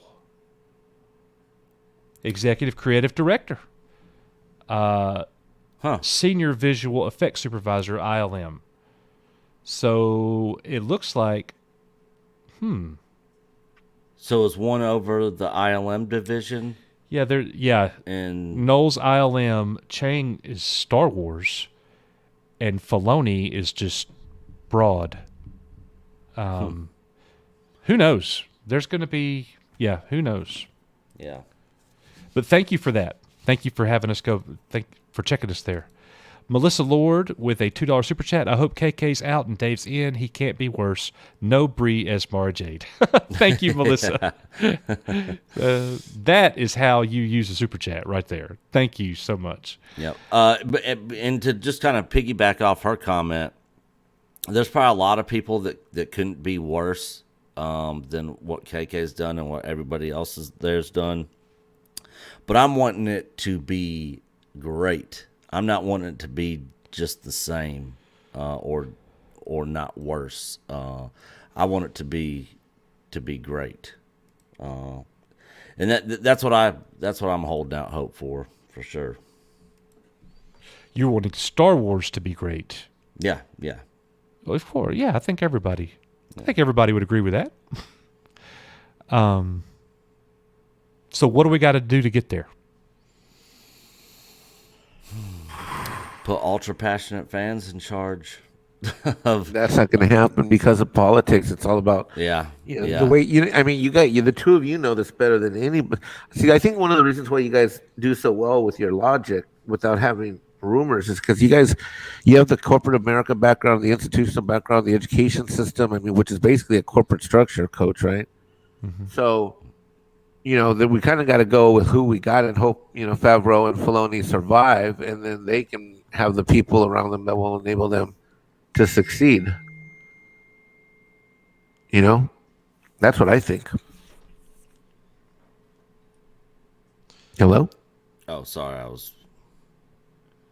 Executive Creative Director. Senior Visual Effects Supervisor, ILM. So it looks like, So is one over the ILM division? Yeah. And Knowles ILM, Chang is Star Wars, and Filoni is just broad. Who knows? There's going to be, who knows? Yeah. But thank you for that. Thank you for having us go. For checking us there. Melissa Lord with a $2 super chat. I hope KK's out and Dave's in. He can't be worse. No Bree as Mara Jade. Thank you, Melissa. That is how you use a super chat right there. Thank you so much. Yep. And to just kind of piggyback off her comment, there's probably a lot of people that couldn't be worse than what KK's done and what everybody else there's done. But I'm wanting it to be great. I'm not wanting it to be just the same or not worse. I want it to be great. And that's what I'm holding out hope for sure. You're wanting Star Wars to be great. Yeah. Well, I think everybody would agree with that. So what do we got to do to get there? Put ultra passionate fans in charge of. That's not going to happen because of politics. It's all about the way the two of you know this better than anybody. See, I think one of the reasons why you guys do so well with your logic without having rumors is because you have the corporate America background, the institutional background, the education system. I mean, which is basically a corporate structure, Coach, right? Mm-hmm. So, that we kind of got to go with who we got and hope Favreau and Filoni survive, and then they can have the people around them that will enable them to succeed. That's what I think. Hello? Oh, sorry,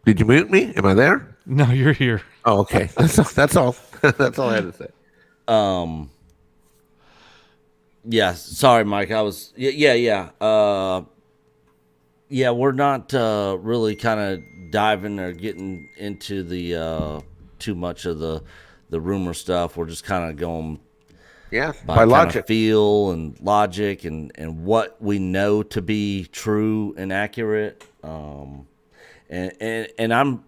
Did you mute me? Am I there? No, you're here. Oh, okay. That's all. That's all I had to say. Yeah, sorry, Mike. I was yeah. We're not really kind of diving or getting into the too much of the rumor stuff. We're just kind of going by logic, feel and logic, and what we know to be true and accurate. And I'm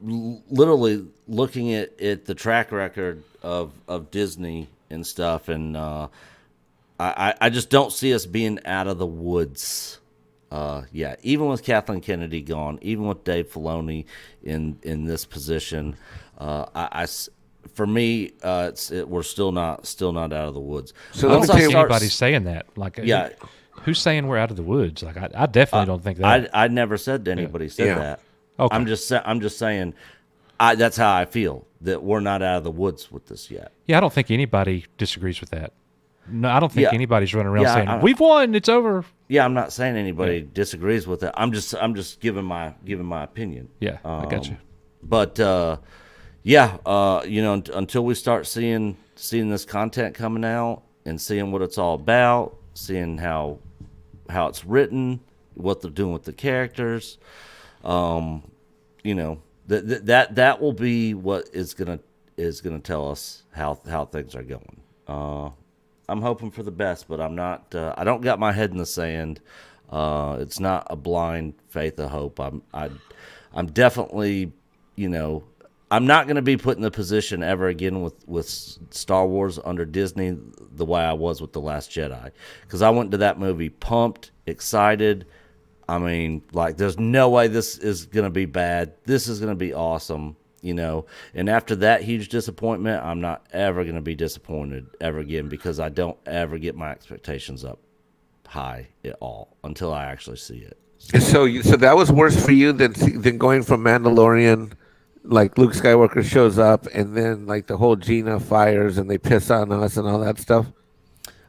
literally looking at the track record of Disney and stuff, and I just don't see us being out of the woods. Yeah, even with Kathleen Kennedy gone, even with Dave Filoni in this position, for me, we're still not out of the woods. So I don't think anybody's saying that. Like, yeah, who's saying we're out of the woods? Like, I definitely don't think that. I never said anybody said that. Okay. I'm just saying, that's how I feel, that we're not out of the woods with this yet. Yeah, I don't think anybody disagrees with that. No, I don't think anybody's running around saying we've won, it's over. Yeah, I'm not saying anybody disagrees with it. I'm just giving my opinion. Yeah, I got you. But until we start seeing this content coming out and seeing what it's all about, seeing how it's written, what they're doing with the characters, that will be what is gonna tell us how things are going. I'm hoping for the best, but I'm not. I don't got my head in the sand. It's not a blind faith of hope. I'm definitely, I'm not going to be put in the position ever again with Star Wars under Disney the way I was with The Last Jedi, because I went to that movie pumped, excited. I mean, like, there's no way this is going to be bad. This is going to be awesome. And after that huge disappointment, I'm not ever going to be disappointed ever again, because I don't ever get my expectations up high at all until I actually see it. So that was worse for you than going from Mandalorian, like Luke Skywalker shows up and then like the whole Gina fires and they piss on us and all that stuff.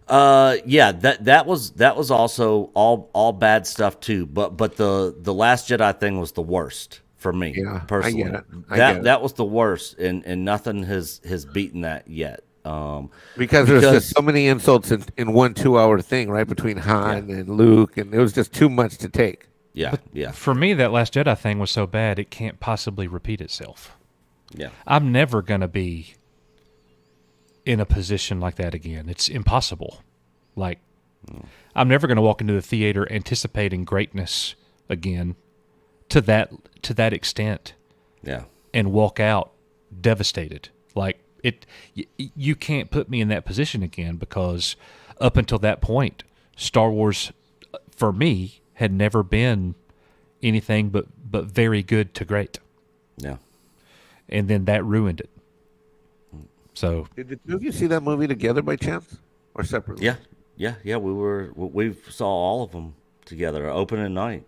Yeah, that was also all bad stuff too. But the Last Jedi thing was the worst. For me, personally, I get it. That was the worst, and nothing has beaten that yet. Because there's just so many insults in 1 2-hour thing, right, between Han and Luke, and it was just too much to take. Yeah, yeah. For me, that Last Jedi thing was so bad it can't possibly repeat itself. Yeah, I'm never gonna be in a position like that again. It's impossible. Like, I'm never gonna walk into the theater anticipating greatness again to that extent, and walk out devastated. Like, you can't put me in that position again, because up until that point, Star Wars for me had never been anything but very good to great. Yeah, and then that ruined it. So, did the two of you see that movie together by chance or separately? Yeah. We saw all of them together, opening night.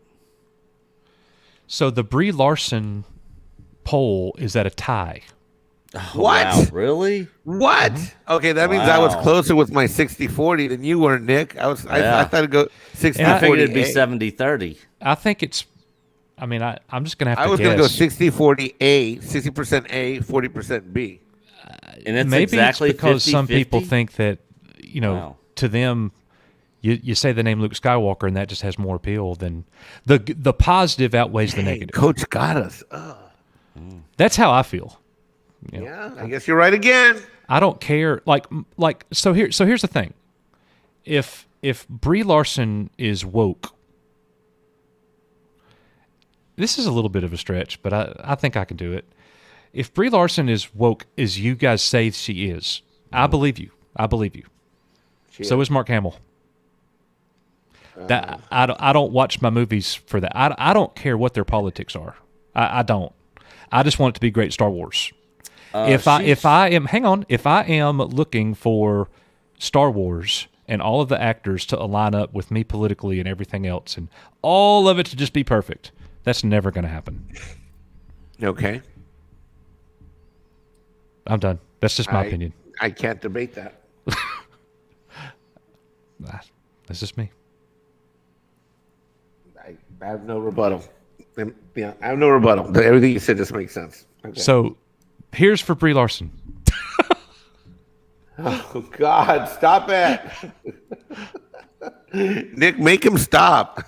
So the Brie Larson poll is at a tie. Oh, what? Wow, really? What? Okay, that means I was closer with my 60-40 than you were, Nick. I thought it'd go 60-40. I figured it'd be 70-30. I think it's. I mean, I'm just gonna have to. I was gonna go 60-40 A, 60% A, 40% B. And it's maybe exactly it's because 50-50? some people think that to them. You say the name Luke Skywalker, and that just has more appeal than the positive outweighs the negative. Coach got us. That's how I feel. Yeah, I guess you're right again. I don't care. So here's the thing. If Brie Larson is woke, this is a little bit of a stretch, but I think I can do it. If Brie Larson is woke, as you guys say she is, I believe you. So is Mark Hamill. That I don't watch my movies for that. I don't care what their politics are. I don't. I just want it to be great Star Wars. If I am looking for Star Wars and all of the actors to align up with me politically and everything else, and all of it to just be perfect, that's never going to happen. Okay. I'm done. That's just my opinion. I can't debate that. That's just me. I have no rebuttal. Yeah, I have no rebuttal. Everything you said just makes sense. Okay. So, here's for Brie Larson. Oh, God, stop it. Nick, make him stop.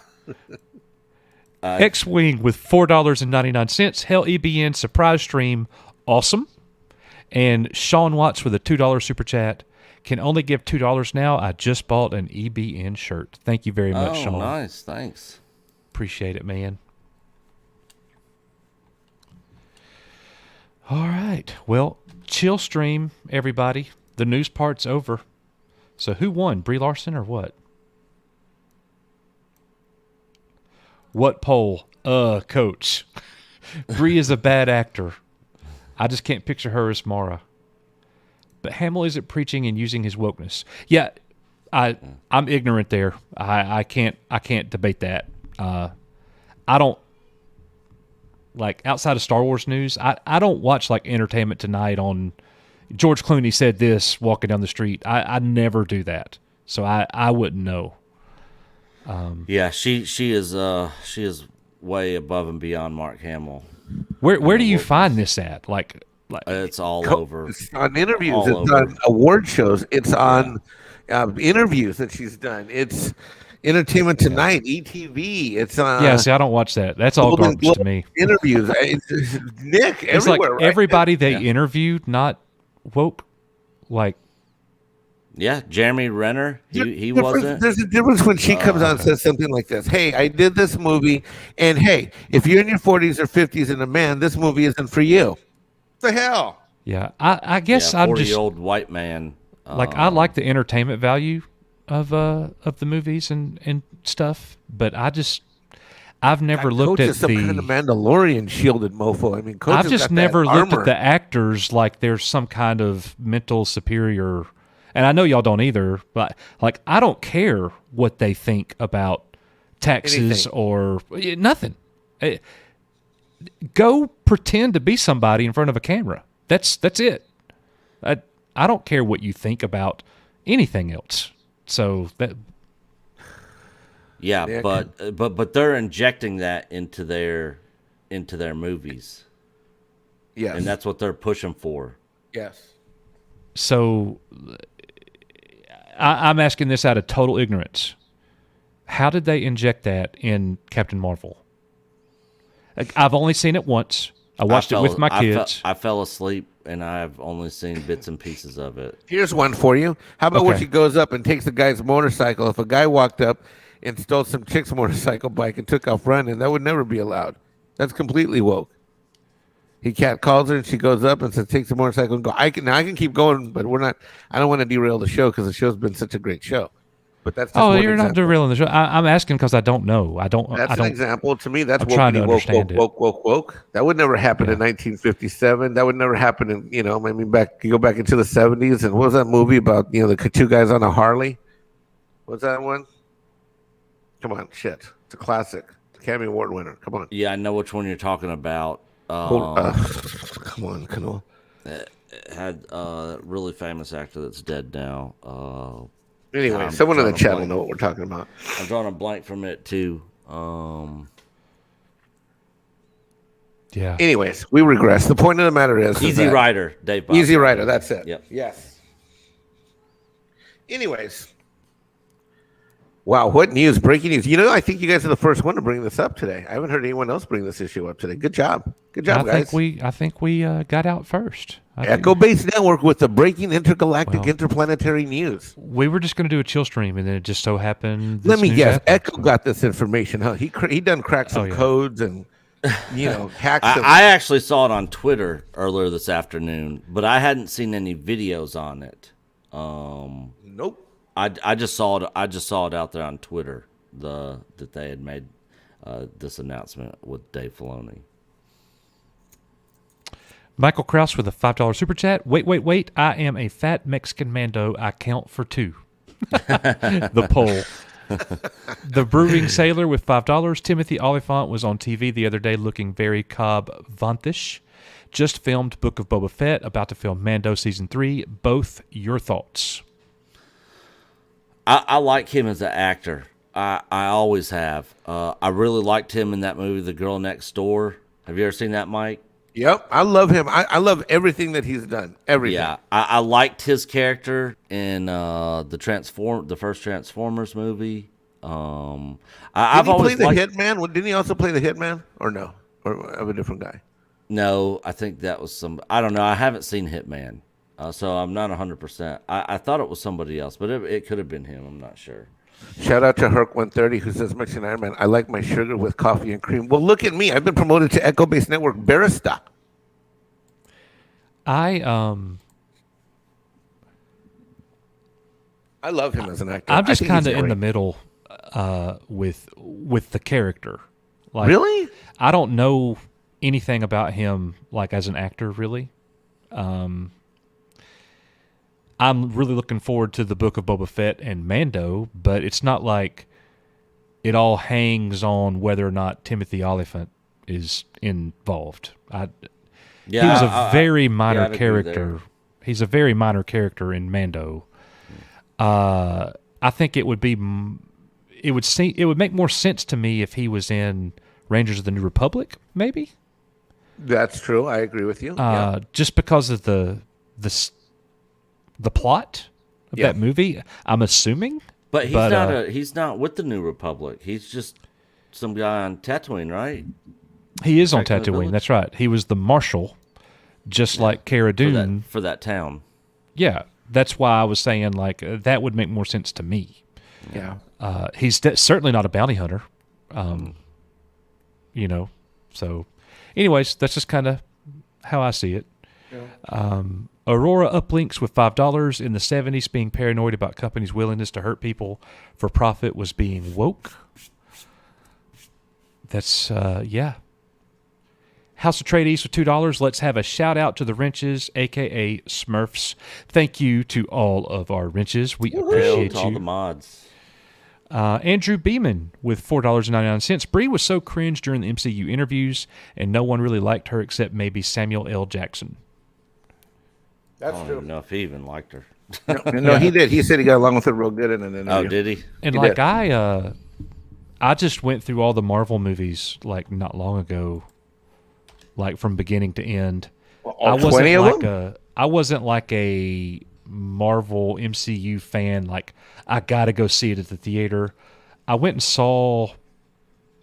X-Wing with $4.99. Hell EBN surprise stream. Awesome. And Sean Watts with a $2 super chat. Can only give $2 now. I just bought an EBN shirt. Thank you very much, Sean. Oh, nice. Thanks. Appreciate it, man. All right. Well, chill stream, everybody. the news part's over. So who won, Brie Larson or what? What poll? Coach. Brie is a bad actor. I just can't picture her as Mara. But Hamill isn't preaching and using his wokeness. Yeah, I'm ignorant there. I can't debate that. I don't like outside of Star Wars news. I don't watch like Entertainment Tonight on. George Clooney said this walking down the street. I never do that, so I wouldn't know. Yeah, she is way above and beyond Mark Hamill. Where do you find this at? Like it's all over. It's on interviews. It's on award shows. It's on interviews that she's done. It's Entertainment Tonight, ETV. It's on. Yeah, see, I don't watch that. That's all garbage to me. Interviews. Nick, it's everywhere. Like right? everybody they interviewed, not woke. Like, yeah, Jeremy Renner. He wasn't. There's a difference when she comes on and says something like this. Hey, I did this movie, and hey, if you're in your 40s or 50s and a man, this movie isn't for you. What the hell? Yeah, I guess I'm just 40-year-old white man. Like I like the entertainment value of the movies and stuff, but I've never looked at some kind of Mandalorian shielded mofo. I mean, Coach I've just never looked at the actors like there's some kind of mental superior. And I know y'all don't either, but like I don't care what they think about taxes or nothing. Go pretend to be somebody in front of a camera. That's it. I don't care what you think about anything else. So that. Yeah, but they're injecting that into their movies. Yes, and that's what they're pushing for. Yes. So I'm asking this out of total ignorance. How did they inject that in Captain Marvel? I've only seen it once. I watched it with my kids. I fell asleep, and I've only seen bits and pieces of it. Here's one for you. How about when she goes up and takes the guy's motorcycle? If a guy walked up and stole some chick's motorcycle bike and took off running, that would never be allowed. That's completely woke. He calls her and she goes up and says, "Take the motorcycle and go." I can keep going, but we're not. I don't want to derail the show because the show's been such a great show. But that's just you're not derailing the show. I'm asking because I don't know. That's an example to me. That's I'm trying to understand it. Woke. That would never happen in 1957. That would never happen in you go back into the 70s. And what was that movie about? The two guys on a Harley. What's that one? Come on, shit! It's a classic. Academy Award winner. Come on. Yeah, I know which one you're talking about. Come on, Canoa. It had a really famous actor that's dead now. Anyway, someone in the chat will know what we're talking about. I'm drawing a blank from it too. Yeah. Anyways, we regress. The point of the matter is Easy Rider, Dave. Easy Rider. That's it. Yep. Yes. Anyways. Wow, what news? Breaking news. I think you guys are the first one to bring this up today. I haven't heard anyone else bring this issue up today. Good job. Good job, guys. I think we got out first. Echo-based network with the breaking intergalactic interplanetary news. We were just going to do a chill stream, and then it just so happened. Let me guess. Echo got this information, huh? He done cracked some codes and hacked them. I actually saw it on Twitter earlier this afternoon, but I hadn't seen any videos on it. Nope. I just saw it. I just saw it out there on Twitter. That they had made this announcement with Dave Filoni. Michael Krause with a $5 super chat. Wait! I am a fat Mexican Mando. I count for two. The poll. The Brewing Sailor with $5. Timothy Oliphant was on TV the other day, looking very Cobb Vantish. Just filmed Book of Boba Fett. About to film Mando season 3. Both your thoughts. I like him as an actor. I always have. I really liked him in that movie, The Girl Next Door. Have you ever seen that, Mike? Yep, I love him. I love everything that he's done. Everything. Yeah, I liked his character in the first Transformers movie. I've always played the Hitman. Didn't he also play the Hitman, or no, or of a different guy? No, I think that was some. I don't know. I haven't seen Hitman. So I'm not 100%. I thought it was somebody else, but it could have been him. I'm not sure. Shout out to Herc130 who says, Mexican Iron Man, I like my sugar with coffee and cream. Well, look at me. I've been promoted to Echo Base Network Barista. I I love him as an actor. I'm just I think kind he's of in the great. middle with the character. Like, Really? I don't know anything about him like as an actor, really. I'm really looking forward to the Book of Boba Fett and Mando, but it's not like it all hangs on whether or not Timothy Oliphant is involved. He was a very minor character. He's a very minor character in Mando. I think it would make more sense to me if he was in Rangers of the New Republic, maybe. That's true. I agree with you. Just because of the plot of that movie, I'm assuming. But he's not with the New Republic. He's just some guy on Tatooine, right? He is on Tatooine. That's right. He was the marshal, just like Cara Dune for that town. Yeah, that's why I was saying like that would make more sense to me. Yeah. He's certainly not a bounty hunter. You know, so anyways, that's just kind of how I see it. Yeah. Aurora uplinks with $5 in the 70s. Being paranoid about companies' willingness to hurt people for profit was being woke. That's yeah. House of Trade East with $2. Let's have a shout out to the wrenches, aka Smurfs. Thank you to all of our wrenches. We appreciate you. All the mods. Andrew Beeman with $4.99. Brie was so cringe during the MCU interviews, and no one really liked her except maybe Samuel L. Jackson. That's I don't true. even know if he even liked her. No, he did. He said he got along with her real good in an interview. Oh, did he? And He like did. I just went through all the Marvel movies like not long ago, like from beginning to end. All 20 of them? I wasn't like a Marvel MCU fan. Like I gotta go see it at the theater. I went and saw.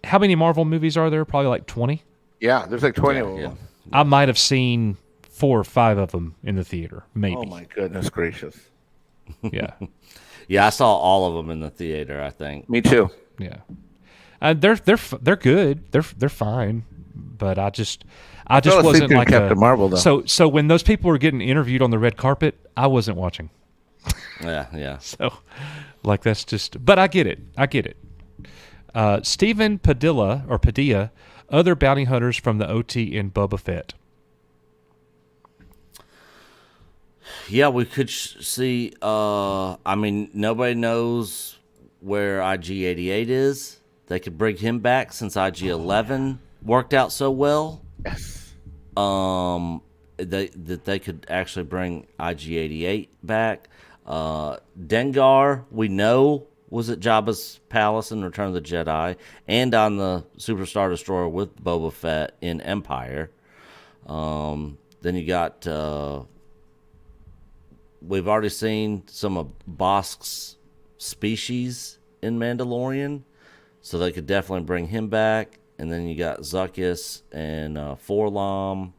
How many Marvel movies are there? Probably like 20. Yeah, there's like 20 of them. I might have seen 4 or 5 of them in the theater, maybe. Oh my goodness gracious! Yeah. Yeah, I saw all of them in the theater, I think. Me too. Yeah. They're good. They're fine. But I just fell asleep wasn't during like Captain Marvel, though. So when those people were getting interviewed on the red carpet, I wasn't watching. Yeah. So like that's just. But I get it. Stephen Padilla, other bounty hunters from the OT in Boba Fett. Yeah, we could see. I mean, nobody knows where IG-88 is. They could bring him back since IG-11 worked out so well. Yes. They could actually bring IG-88 back. Dengar, we know, was at Jabba's palace in Return of the Jedi, and on the Superstar Destroyer with Boba Fett in Empire. Then you got. We've already seen some of Bosk's species in Mandalorian, so they could definitely bring him back. And then you got Zuckuss and Forlom,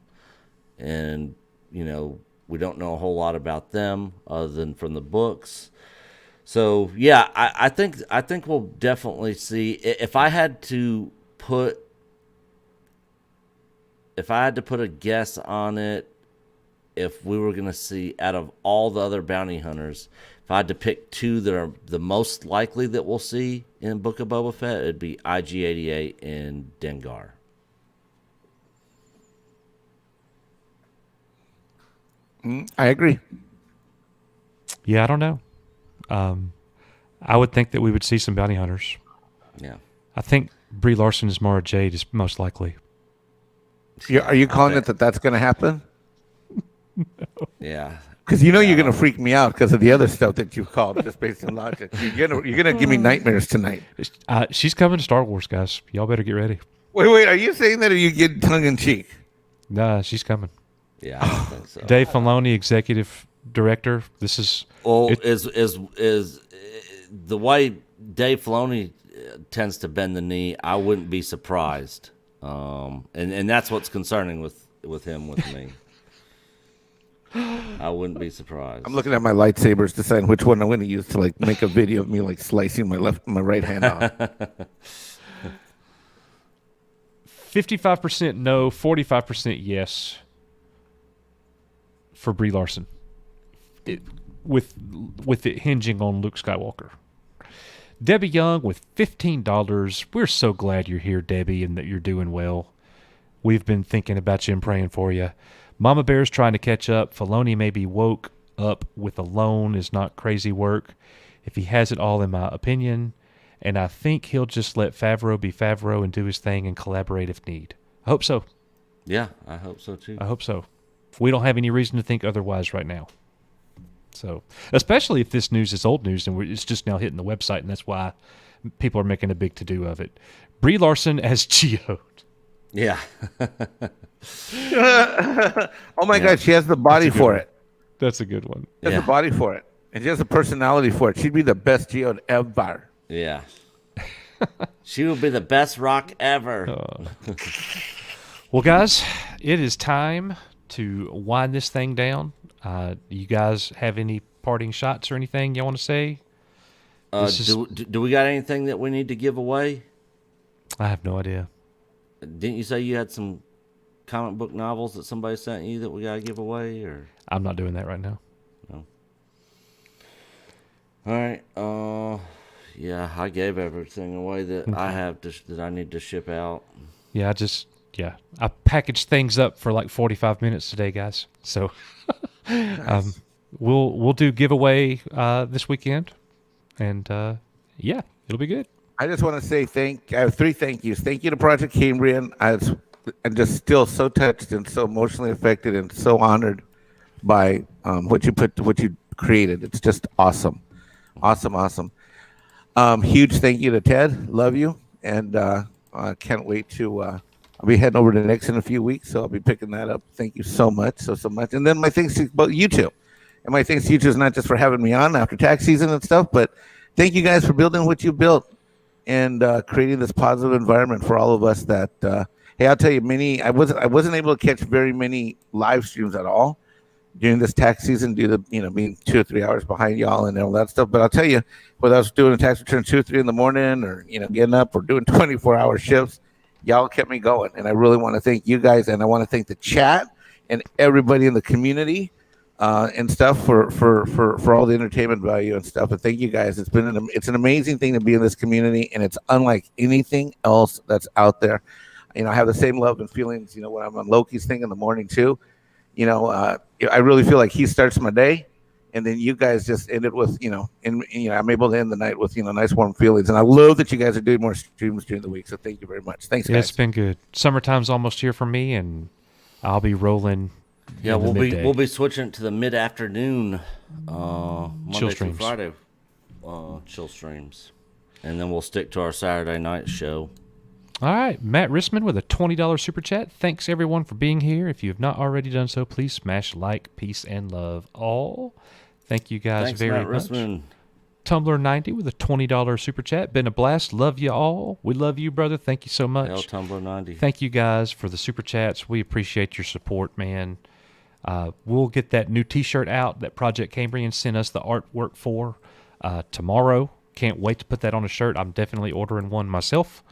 and we don't know a whole lot about them other than from the books. So yeah, I think we'll definitely see. If I had to put a guess on it, if we were going to see out of all the other bounty hunters, if I had to pick 2 that are the most likely that we'll see in Book of Boba Fett, it'd be IG-88 and Dengar. I agree. Yeah, I don't know. I would think that we would see some bounty hunters. Yeah. I think Brie Larson as Mara Jade is most likely. Are you calling it that's going to happen? Yeah. Because you're going to freak me out because of the other stuff that you called, just based on logic. You're gonna give me nightmares tonight. She's coming to Star Wars, guys. Y'all better get ready. Wait, are you saying that or are you getting tongue in cheek? Nah, she's coming. Yeah, I don't think so. Dave Filoni, executive director. This is is the way Dave Filoni tends to bend the knee. I wouldn't be surprised, and that's what's concerning with him with me. I wouldn't be surprised. I'm looking at my lightsabers, deciding which one I'm going to use to like make a video of me like slicing my right hand off. 55% no, 45% yes for Brie Larson. with it hinging on Luke Skywalker. Debbie Young with $15. We're so glad you're here, Debbie, and that you're doing well. We've been thinking about you and praying for you. Mama Bear's trying to catch up. Filoni may be woke up with a loan is not crazy work if he has it all, in my opinion. And I think he'll just let Favreau be Favreau and do his thing and collaborate if need. I hope so. Yeah, I hope so too. I hope so. We don't have any reason to think otherwise right now. So, especially if this news is old news and it's just now hitting the website, and that's why people are making a big to-do of it. Brie Larson as Geode. Yeah. Oh my God, she has the body for it. That's a good one. She has the body for it. And she has the personality for it. She'd be the best Geode ever. Yeah. She will be the best rock ever. Well, guys, it is time to wind this thing down. You guys have any parting shots or anything you want to say? Do we got anything that we need to give away? I have no idea. Didn't you say you had some comic book novels that somebody sent you that we got to give away? Or I'm not doing that right now. No. All right. Yeah, I gave everything away that I have that I need to ship out. Yeah, I packaged things up for like 45 minutes today, guys. So we'll do giveaway this weekend, and yeah, it'll be good. I just want to say I have 3 thank yous. Thank you to Project Cambrian. I'm just still so touched and so emotionally affected and so honored by what you created. It's just awesome. Awesome. Huge thank you to Ted. Love you. And I can't wait to I'll be heading over to Nick's in a few weeks, so I'll be picking that up. Thank you so much. So much. And then my thanks to both you two. And my thanks to you two is not just for having me on after tax season and stuff, but thank you guys for building what you built and creating this positive environment for all of us that hey, I'll tell you, I wasn't able to catch very many live streams at all during this tax season due to being 2 or 3 hours behind y'all and all that stuff. But I'll tell you, whether I was doing a tax return 2 or 3 in the morning or getting up or doing 24-hour shifts, y'all kept me going. And I really want to thank you guys, and I want to thank the chat and everybody in the community and stuff for all the entertainment value and stuff. And thank you guys. It's an amazing thing to be in this community, and it's unlike anything else that's out there. I have the same love and feelings, when I'm on Loki's thing in the morning too. I really feel like he starts my day, and then you guys just end it with, I'm able to end the night with, nice warm feelings. And I love that you guys are doing more streams during the week. So thank you very much. Thanks, guys. Yeah, it's been good. Summertime's almost here for me, and I'll be rolling. Yeah, we'll be switching to the mid-afternoon Monday through Friday chill streams, and then we'll stick to our Saturday night show. All right, Matt Rissman with a $20 super chat. Thanks everyone for being here. If you have not already done so, please smash like, peace, and love all. Thank you guys very Matt much. Rissman. Tumblr 90 with a $20 super chat. Been a blast. Love you all. We love you, brother. Thank you so much. Hell, Tumblr 90. Thank you guys for the super chats. We appreciate your support, man. We'll get that new T-shirt out that Project Cambrian sent us the artwork for tomorrow. Can't wait to put that on a shirt. I'm definitely ordering one myself.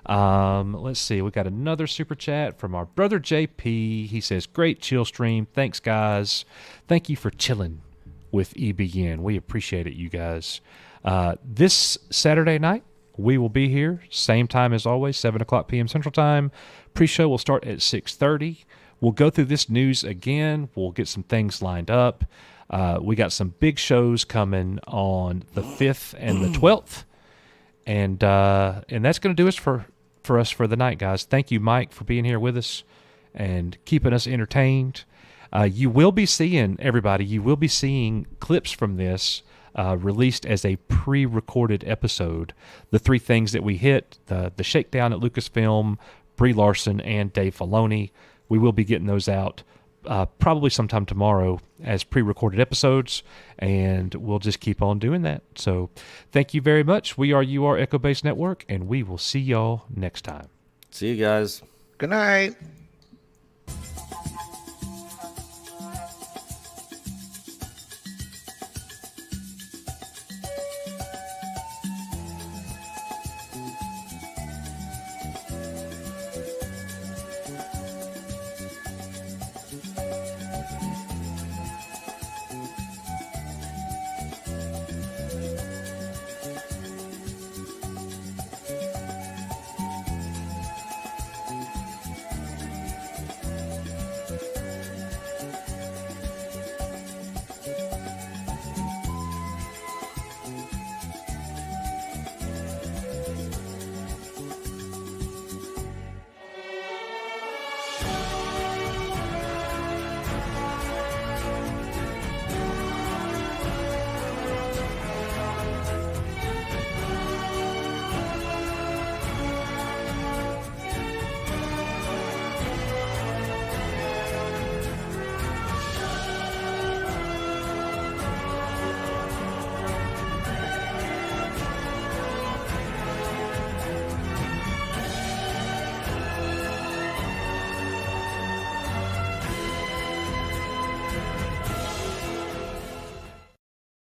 Let's see. We got another super chat from our brother JP. He says, "Great chill stream. Thanks, guys. Thank you for chilling with EBN. We appreciate it, you guys. This Saturday night, we will be here, same time as always, 7 o'clock p.m. Central Time. Pre-show will start at 6:30. We'll go through this news again. We'll get some things lined up. We got some big shows coming on the 5th and the 12th. And that's going to do us for us for the night, guys. Thank you, Mike, for being here with us and keeping us entertained. You will be seeing, everybody, clips from this released as a pre-recorded episode. The 3 things that we hit, the shakedown at LucasFilm, Brie Larson, and Dave Filoni. We will be getting those out probably sometime tomorrow as pre-recorded episodes, and we'll just keep on doing that. So thank you very much. We are Echo Base Network, and we will see y'all next time. See you guys. Good night.